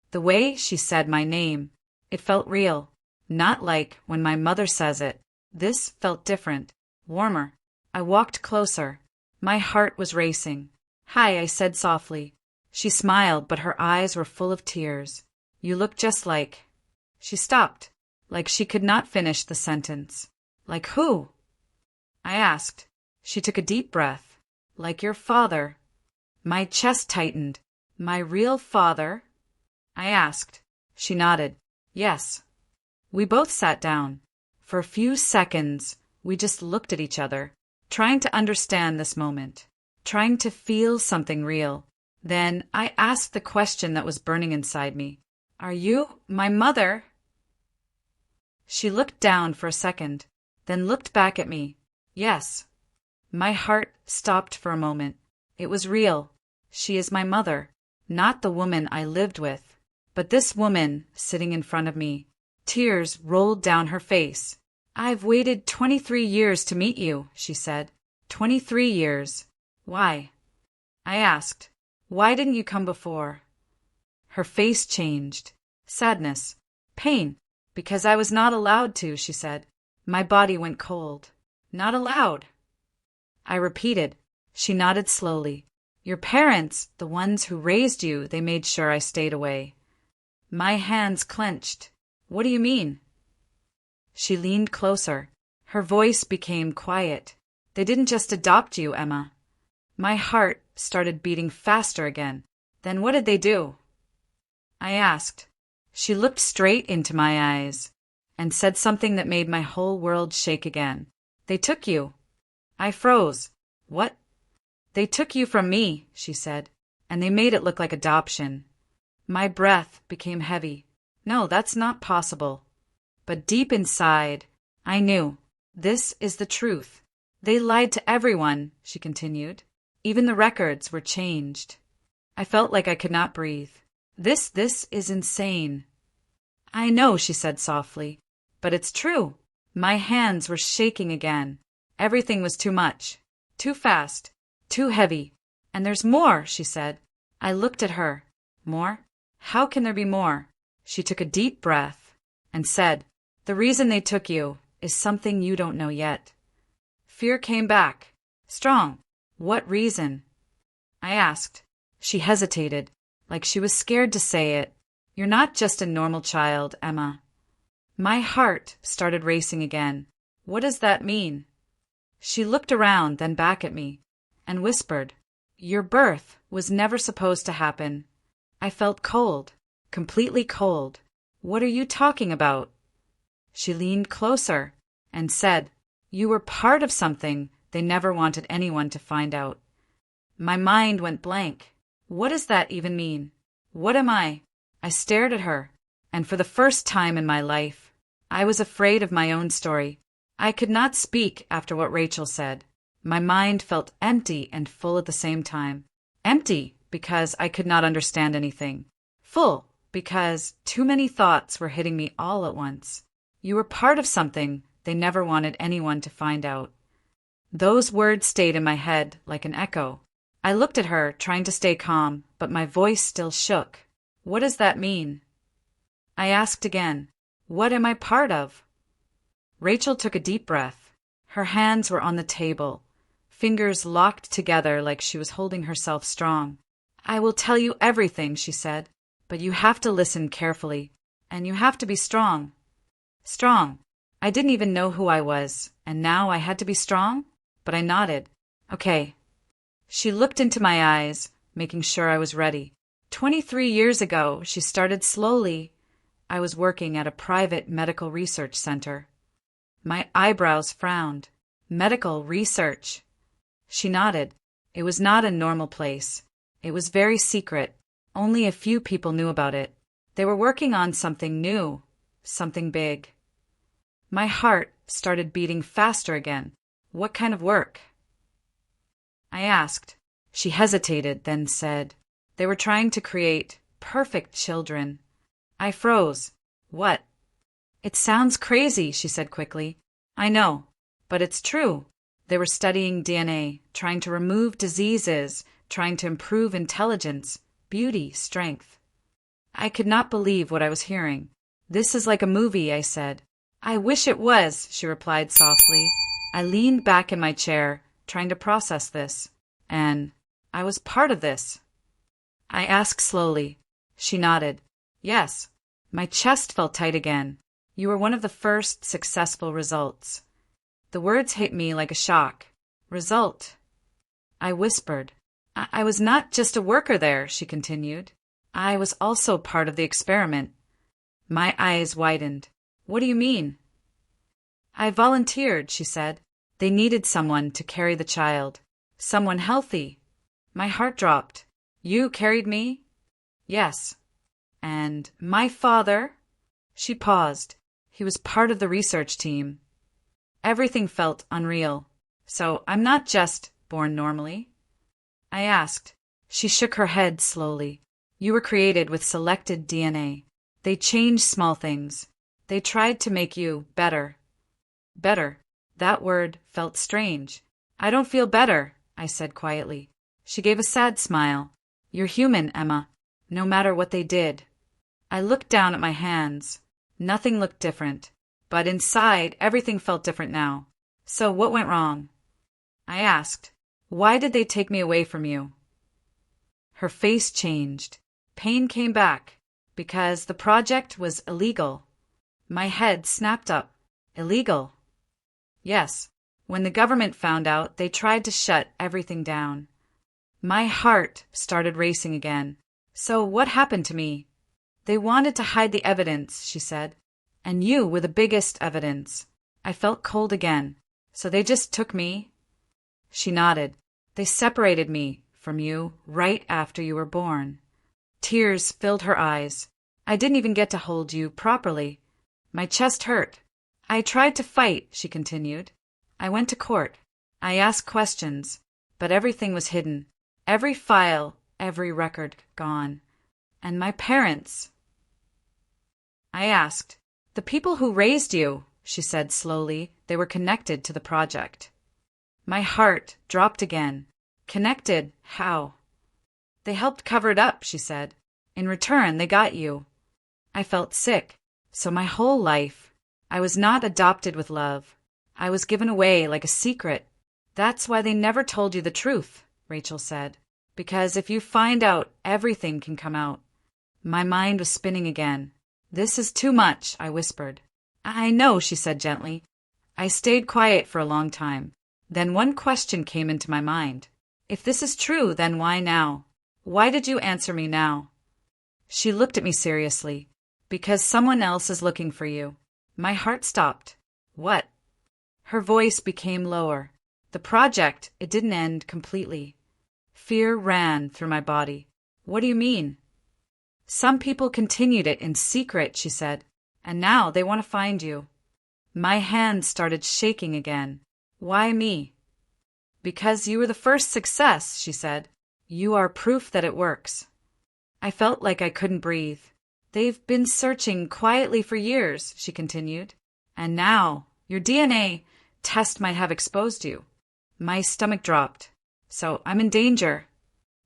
The way she said my name, it felt real. Not like when my mother says it. This felt different, warmer. I walked closer. My heart was racing. Hi, I said softly. She smiled, but her eyes were full of tears. You look just like... She stopped, like she could not finish the sentence. Like who? I asked. She took a deep breath. Like your father. My chest tightened. My real father? I asked. She nodded. Yes. We both sat down. For a few seconds, we just looked at each other, trying to understand this moment, trying to feel something real. Then I asked the question that was burning inside me. Are you my mother? She looked down for a second, then looked back at me. Yes. My heart stopped for a moment. It was real. She is my mother, not the woman I lived with, but this woman sitting in front of me. Tears rolled down her face. I've waited 23 years to meet you, she said. 23 years. Why? I asked. Why didn't you come before? Her face changed. Sadness. Pain. Because I was not allowed to, she said. My body went cold. Not allowed. I repeated. She nodded slowly. Your parents, the ones who raised you, they made sure I stayed away. My hands clenched. What do you mean? She leaned closer. Her voice became quiet. They didn't just adopt you, Emma. My heart started beating faster again. Then what did they do? I asked. She looked straight into my eyes and said something that made my whole world shake again. They took you. I froze. What? They took you from me, she said, and they made it look like adoption. My breath became heavy. No, that's not possible. But deep inside, I knew. This is the truth. They lied to everyone, she continued. Even the records were changed. I felt like I could not breathe. This is insane. I know, she said softly, but it's true. My hands were shaking again. Everything was too much, too fast, too heavy. And there's more, she said. I looked at her. More? How can there be more? She took a deep breath and said, the reason they took you is something you don't know yet. Fear came back. Strong. What reason? I asked. She hesitated, like she was scared to say it. You're not just a normal child, Emma. My heart started racing again. What does that mean? She looked around, then back at me, and whispered, your birth was never supposed to happen. I felt cold, completely cold. What are you talking about? She leaned closer and said, you were part of something they never wanted anyone to find out. My mind went blank. What does that even mean? What am I? I stared at her, and for the first time in my life, I was afraid of my own story. I could not speak after what Rachel said. My mind felt empty and full at the same time. Empty because I could not understand anything. Full because too many thoughts were hitting me all at once. You were part of something they never wanted anyone to find out. Those words stayed in my head like an echo. I looked at her, trying to stay calm, but my voice still shook. What does that mean? I asked again. What am I part of? Rachel took a deep breath. Her hands were on the table, fingers locked together like she was holding herself strong. I will tell you everything, she said, but you have to listen carefully, and you have to be strong. Strong. I didn't even know who I was, and now I had to be strong? But I nodded. Okay. She looked into my eyes, making sure I was ready. 23 years ago, she started slowly. I was working at a private medical research center. My eyebrows frowned. Medical research. She nodded. It was not a normal place. It was very secret. Only a few people knew about it. They were working on something new, something big. My heart started beating faster again. What kind of work? I asked. She hesitated, then said, they were trying to create perfect children. I froze. What? It sounds crazy, she said quickly. I know, but it's true. They were studying DNA, trying to remove diseases, trying to improve intelligence, beauty, strength. I could not believe what I was hearing. This is like a movie, I said. I wish it was, she replied softly. I leaned back in my chair, trying to process this. And I was part of this. I asked slowly. She nodded. Yes. My chest felt tight again. You were one of the first successful results. The words hit me like a shock. Result. I whispered. I was not just a worker there, she continued. I was also part of the experiment. My eyes widened. What do you mean? I volunteered, she said. They needed someone to carry the child. Someone healthy. My heart dropped. You carried me? Yes. And my father? She paused. He was part of the research team. Everything felt unreal. So I'm not just born normally? I asked. She shook her head slowly. You were created with selected DNA. They changed small things. They tried to make you better. Better. That word felt strange. I don't feel better, I said quietly. She gave a sad smile. You're human, Emma, no matter what they did. I looked down at my hands. Nothing looked different, but inside everything felt different now. So what went wrong? I asked. Why did they take me away from you? Her face changed. Pain came back. Because the project was illegal. My head snapped up. Illegal? Yes. When the government found out, they tried to shut everything down. My heart started racing again. So what happened to me? They wanted to hide the evidence, she said. And you were the biggest evidence. I felt cold again. So they just took me? She nodded. They separated me from you right after you were born. Tears filled her eyes. I didn't even get to hold you properly. My chest hurt. I tried to fight, she continued. I went to court. I asked questions, but everything was hidden. Every file, every record gone. And my parents. I asked. The people who raised you, she said slowly, they were connected to the project. My heart dropped again. Connected? How? They helped cover it up, she said. In return, they got you. I felt sick. So my whole life, I was not adopted with love. I was given away like a secret. That's why they never told you the truth, Rachel said. Because if you find out, everything can come out. My mind was spinning again. This is too much, I whispered. I know, she said gently. I stayed quiet for a long time. Then one question came into my mind. If this is true, then why now? Why did you answer me now? She looked at me seriously. Because someone else is looking for you. My heart stopped. What? Her voice became lower. The project, it didn't end completely. Fear ran through my body. What do you mean? Some people continued it in secret, she said, and now they want to find you. My hands started shaking again. Why me? Because you were the first success, she said. You are proof that it works. I felt like I couldn't breathe. They've been searching quietly for years, she continued. And now, your DNA test might have exposed you. My stomach dropped. So I'm in danger?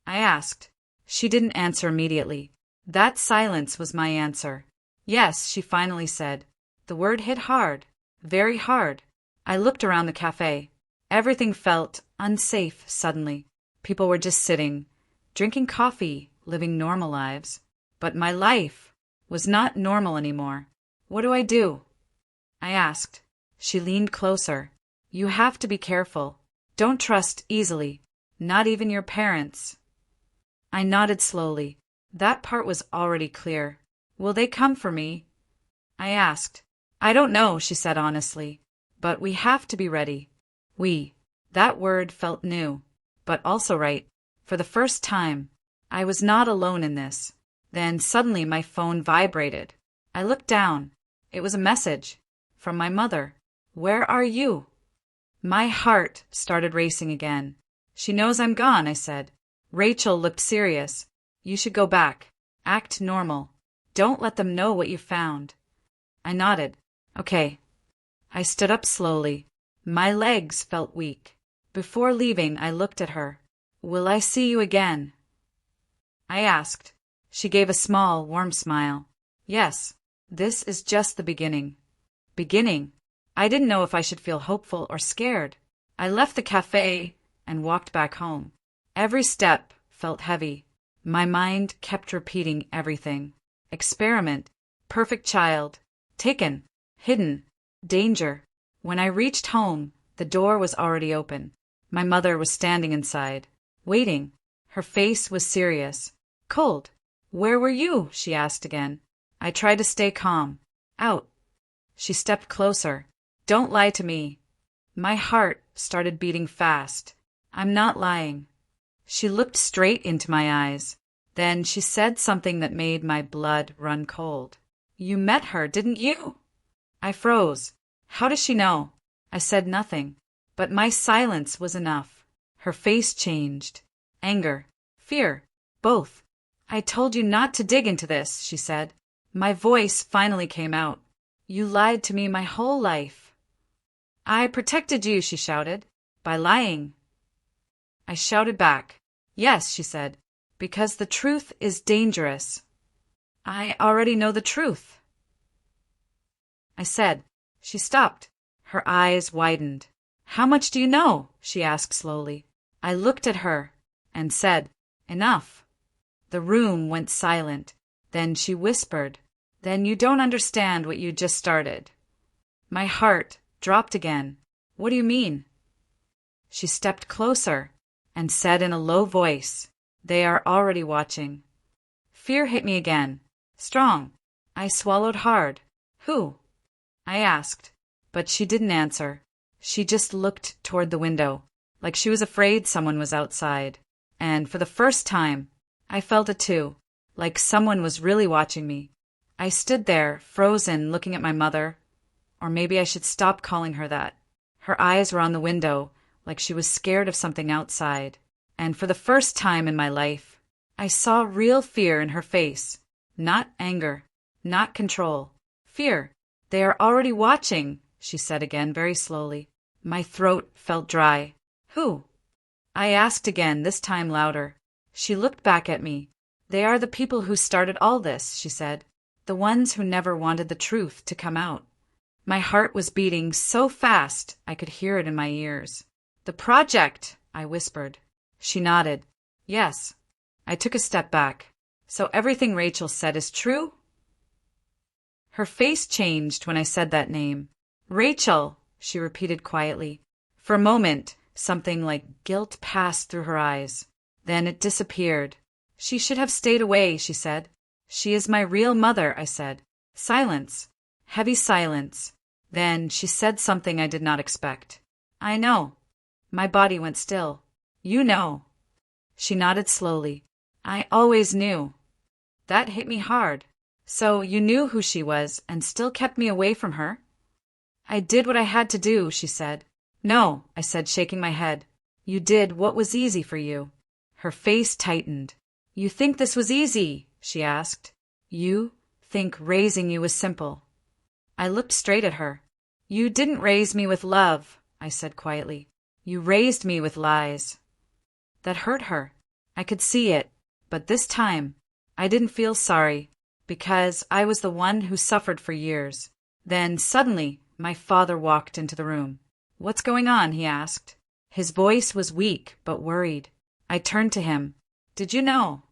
I asked. She didn't answer immediately. That silence was my answer. Yes, she finally said. The word hit hard. Very hard. I looked around the cafe. Everything felt unsafe suddenly. People were just sitting, drinking coffee, living normal lives. But my life was not normal anymore. What do I do? I asked. She leaned closer. You have to be careful. Don't trust easily. Not even your parents. I nodded slowly. That part was already clear. Will they come for me? I asked. I don't know, she said honestly. But we have to be ready. We. That word felt new, but also right. For the first time, I was not alone in this. Then suddenly my phone vibrated. I looked down. It was a message. From my mother. Where are you? My heart started racing again. She knows I'm gone, I said. Rachel looked serious. You should go back. Act normal. Don't let them know what you found. I nodded. Okay. I stood up slowly. My legs felt weak. Before leaving, I looked at her. Will I see you again? I asked. She gave a small, warm smile. Yes, this is just the beginning. Beginning? I didn't know if I should feel hopeful or scared. I left the cafe and walked back home. Every step felt heavy. My mind kept repeating everything. Experiment. Perfect child. Taken. Hidden. Danger. When I reached home, the door was already open. My mother was standing inside, waiting. Her face was serious. Cold. Where were you? She asked again. I tried to stay calm. Out. She stepped closer. Don't lie to me. My heart started beating fast. I'm not lying. She looked straight into my eyes. Then she said something that made my blood run cold. You met her, didn't you? I froze. How does she know? I said nothing. But my silence was enough. Her face changed. Anger. Fear. Both. I told you not to dig into this, she said. My voice finally came out. You lied to me my whole life. I protected you, she shouted, by lying. I shouted back. Yes, she said, because the truth is dangerous. I already know the truth. I said. She stopped. Her eyes widened. How much do you know? She asked slowly. I looked at her and said, Enough. The room went silent. Then she whispered, Then you don't understand what you just started. My heart dropped again. What do you mean? She stepped closer and said in a low voice, They are already watching. Fear hit me again. Strong. I swallowed hard. Who? I asked, but she didn't answer. She just looked toward the window, like she was afraid someone was outside. And for the first time, I felt it too, like someone was really watching me. I stood there, frozen, looking at my mother. Or maybe I should stop calling her that. Her eyes were on the window, like she was scared of something outside. And for the first time in my life, I saw real fear in her face. Not anger, not control. Fear. They are already watching, she said again very slowly. My throat felt dry. Who? I asked again, this time louder. She looked back at me. They are the people who started all this, she said. The ones who never wanted the truth to come out. My heart was beating so fast I could hear it in my ears. The project, I whispered. She nodded. Yes. I took a step back. So everything Rachel said is true? Her face changed when I said that name. Rachel, she repeated quietly. For a moment, something like guilt passed through her eyes. Then it disappeared. She should have stayed away, she said. She is my real mother, I said. Silence. Heavy silence. Then she said something I did not expect. I know. My body went still. You know. She nodded slowly. I always knew. That hit me hard. So you knew who she was and still kept me away from her? I did what I had to do, she said. No, I said, shaking my head. You did what was easy for you. Her face tightened. You think this was easy? She asked. You think raising you was simple. I looked straight at her. You didn't raise me with love, I said quietly. You raised me with lies. That hurt her. I could see it, but this time, I didn't feel sorry, because I was the one who suffered for years. Then, suddenly, my father walked into the room. "What's going on?" he asked. His voice was weak but worried. I turned to him. "Did you know?"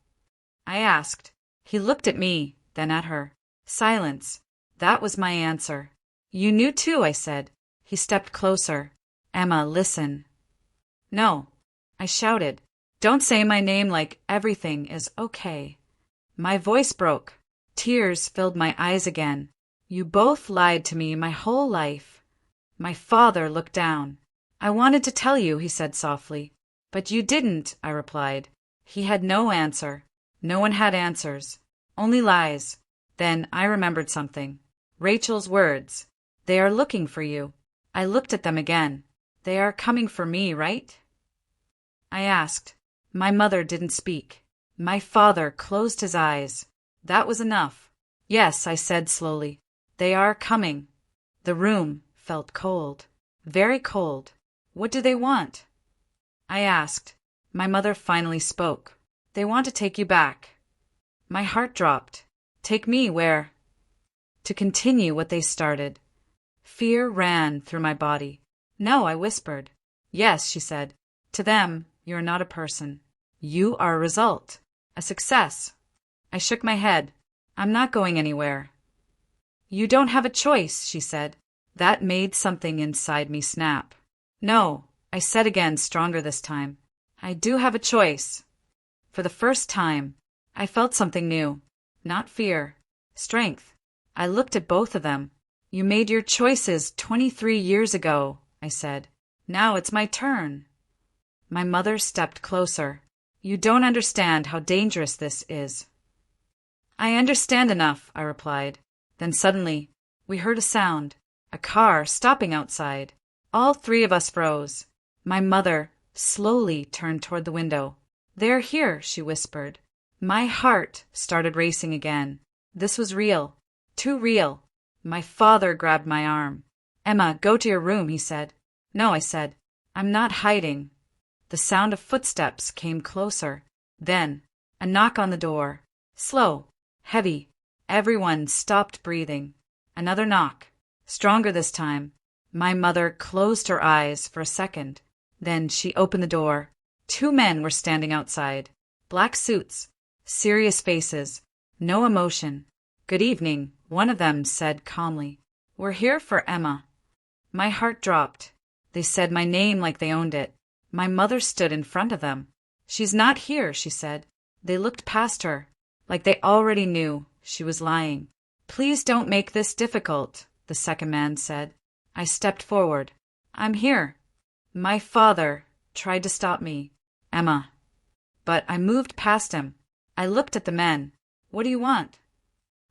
I asked. He looked at me, then at her. Silence. That was my answer. "You knew too," I said. He stepped closer. "Emma, listen." "No," I shouted. "Don't say my name like everything is okay." My voice broke. Tears filled my eyes again. "You both lied to me my whole life." My father looked down. "I wanted to tell you," he said softly. "But you didn't," I replied. He had no answer. No one had answers. Only lies. Then I remembered something. Rachel's words. "They are looking for you." I looked at them again. "They are coming for me, right?" I asked. My mother didn't speak. My father closed his eyes. That was enough. "Yes," I said slowly. "They are coming." The room felt cold. Very cold. "What do they want?" I asked. My mother finally spoke. "They want to take you back." My heart dropped. "Take me where?" "To continue what they started." Fear ran through my body. "No," I whispered. "Yes," she said. "To them, you are not a person. You are a result. A success." I shook my head. "I'm not going anywhere." "You don't have a choice," she said. That made something inside me snap. "No," I said again, stronger this time. "I do have a choice." For the first time, I felt something new. Not fear. Strength. I looked at both of them. "You made your choices 23 years ago," I said. "Now it's my turn." My mother stepped closer. "You don't understand how dangerous this is." "I understand enough," I replied. Then suddenly, we heard a sound. A car stopping outside. All three of us froze. My mother slowly turned toward the window. "They're here," she whispered. My heart started racing again. This was real. Too real. My father grabbed my arm. "Emma, go to your room," he said. "No," I said. "I'm not hiding." The sound of footsteps came closer. Then, a knock on the door. Slow. Heavy. Everyone stopped breathing. Another knock. Stronger this time. My mother closed her eyes for a second. Then she opened the door. 2 men were standing outside. Black suits. Serious faces. No emotion. "Good evening," one of them said calmly. "We're here for Emma." My heart dropped. They said my name like they owned it. My mother stood in front of them. "She's not here," she said. They looked past her, like they already knew she was lying. "Please don't make this difficult," the second man said. I stepped forward. "I'm here." My father tried to stop me. "Emma." But I moved past him. I looked at the men. "What do you want?"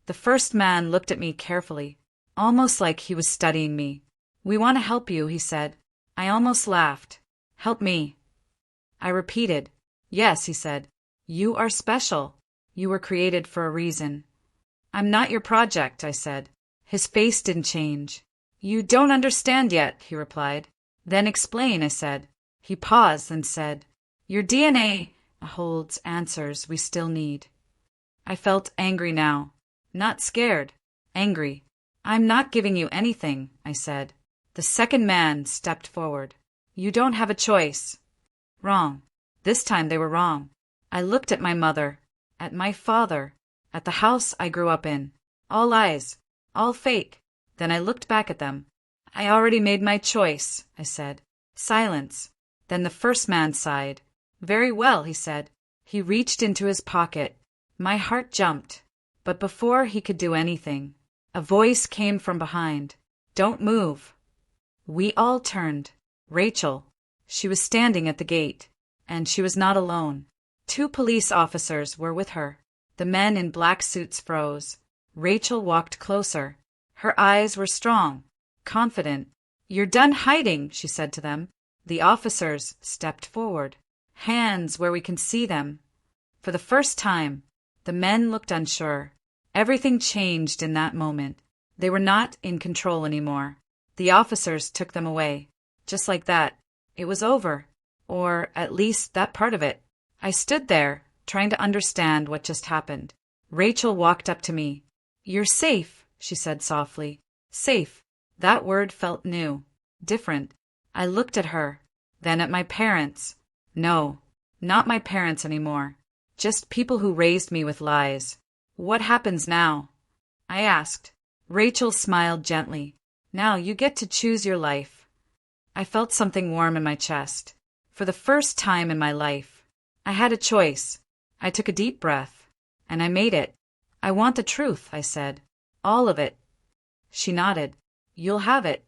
The first man looked at me carefully, almost like he was studying me. "We want to help you," he said. I almost laughed. "Help me." I repeated. "Yes," he said. "You are special. You were created for a reason." "I'm not your project," I said. His face didn't change. "You don't understand yet," he replied. "Then explain," I said. He paused and said, "Your DNA holds answers we still need." I felt angry now. Not scared. Angry. "I'm not giving you anything," I said. The second man stepped forward. "You don't have a choice." Wrong. This time they were wrong. I looked at my mother, at my father, at the house I grew up in. All lies. All fake. Then I looked back at them. "I already made my choice," I said. Silence. Then the first man sighed. "Very well," he said. He reached into his pocket. My heart jumped. But before he could do anything, a voice came from behind. "Don't move." We all turned. Rachel. She was standing at the gate. And she was not alone. 2 police officers were with her. The men in black suits froze. Rachel walked closer. Her eyes were strong, confident. "You're done hiding," she said to them. The officers stepped forward. "Hands where we can see them." For the first time, the men looked unsure. Everything changed in that moment. They were not in control anymore. The officers took them away. Just like that. It was over. Or at least that part of it. I stood there, trying to understand what just happened. Rachel walked up to me. "You're safe," she said softly. Safe. That word felt new. Different. I looked at her. Then at my parents. No, not my parents anymore. Just people who raised me with lies. "What happens now?" I asked. Rachel smiled gently. "Now you get to choose your life." I felt something warm in my chest. For the first time in my life, I had a choice. I took a deep breath, and I made it. "I want the truth," I said. "All of it." She nodded. "You'll have it."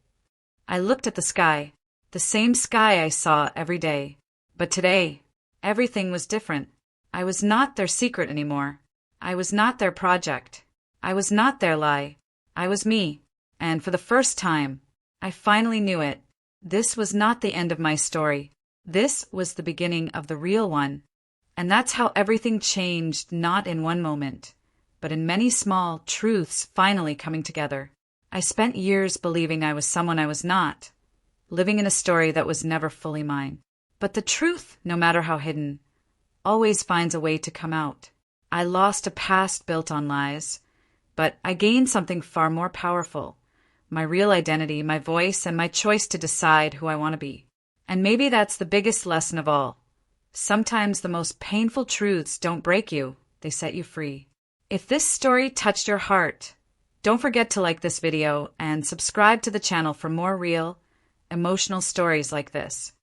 I looked at the sky, the same sky I saw every day. But today, everything was different. I was not their secret anymore. I was not their project. I was not their lie. I was me. And for the first time, I finally knew it. This was not the end of my story. This was the beginning of the real one. And that's how everything changed, not in one moment, but in many small truths finally coming together. I spent years believing I was someone I was not, living in a story that was never fully mine. But the truth, no matter how hidden, always finds a way to come out. I lost a past built on lies, but I gained something far more powerful. My real identity, my voice, and my choice to decide who I want to be. And maybe that's the biggest lesson of all. Sometimes the most painful truths don't break you, they set you free. If this story touched your heart, don't forget to like this video and subscribe to the channel for more real, emotional stories like this.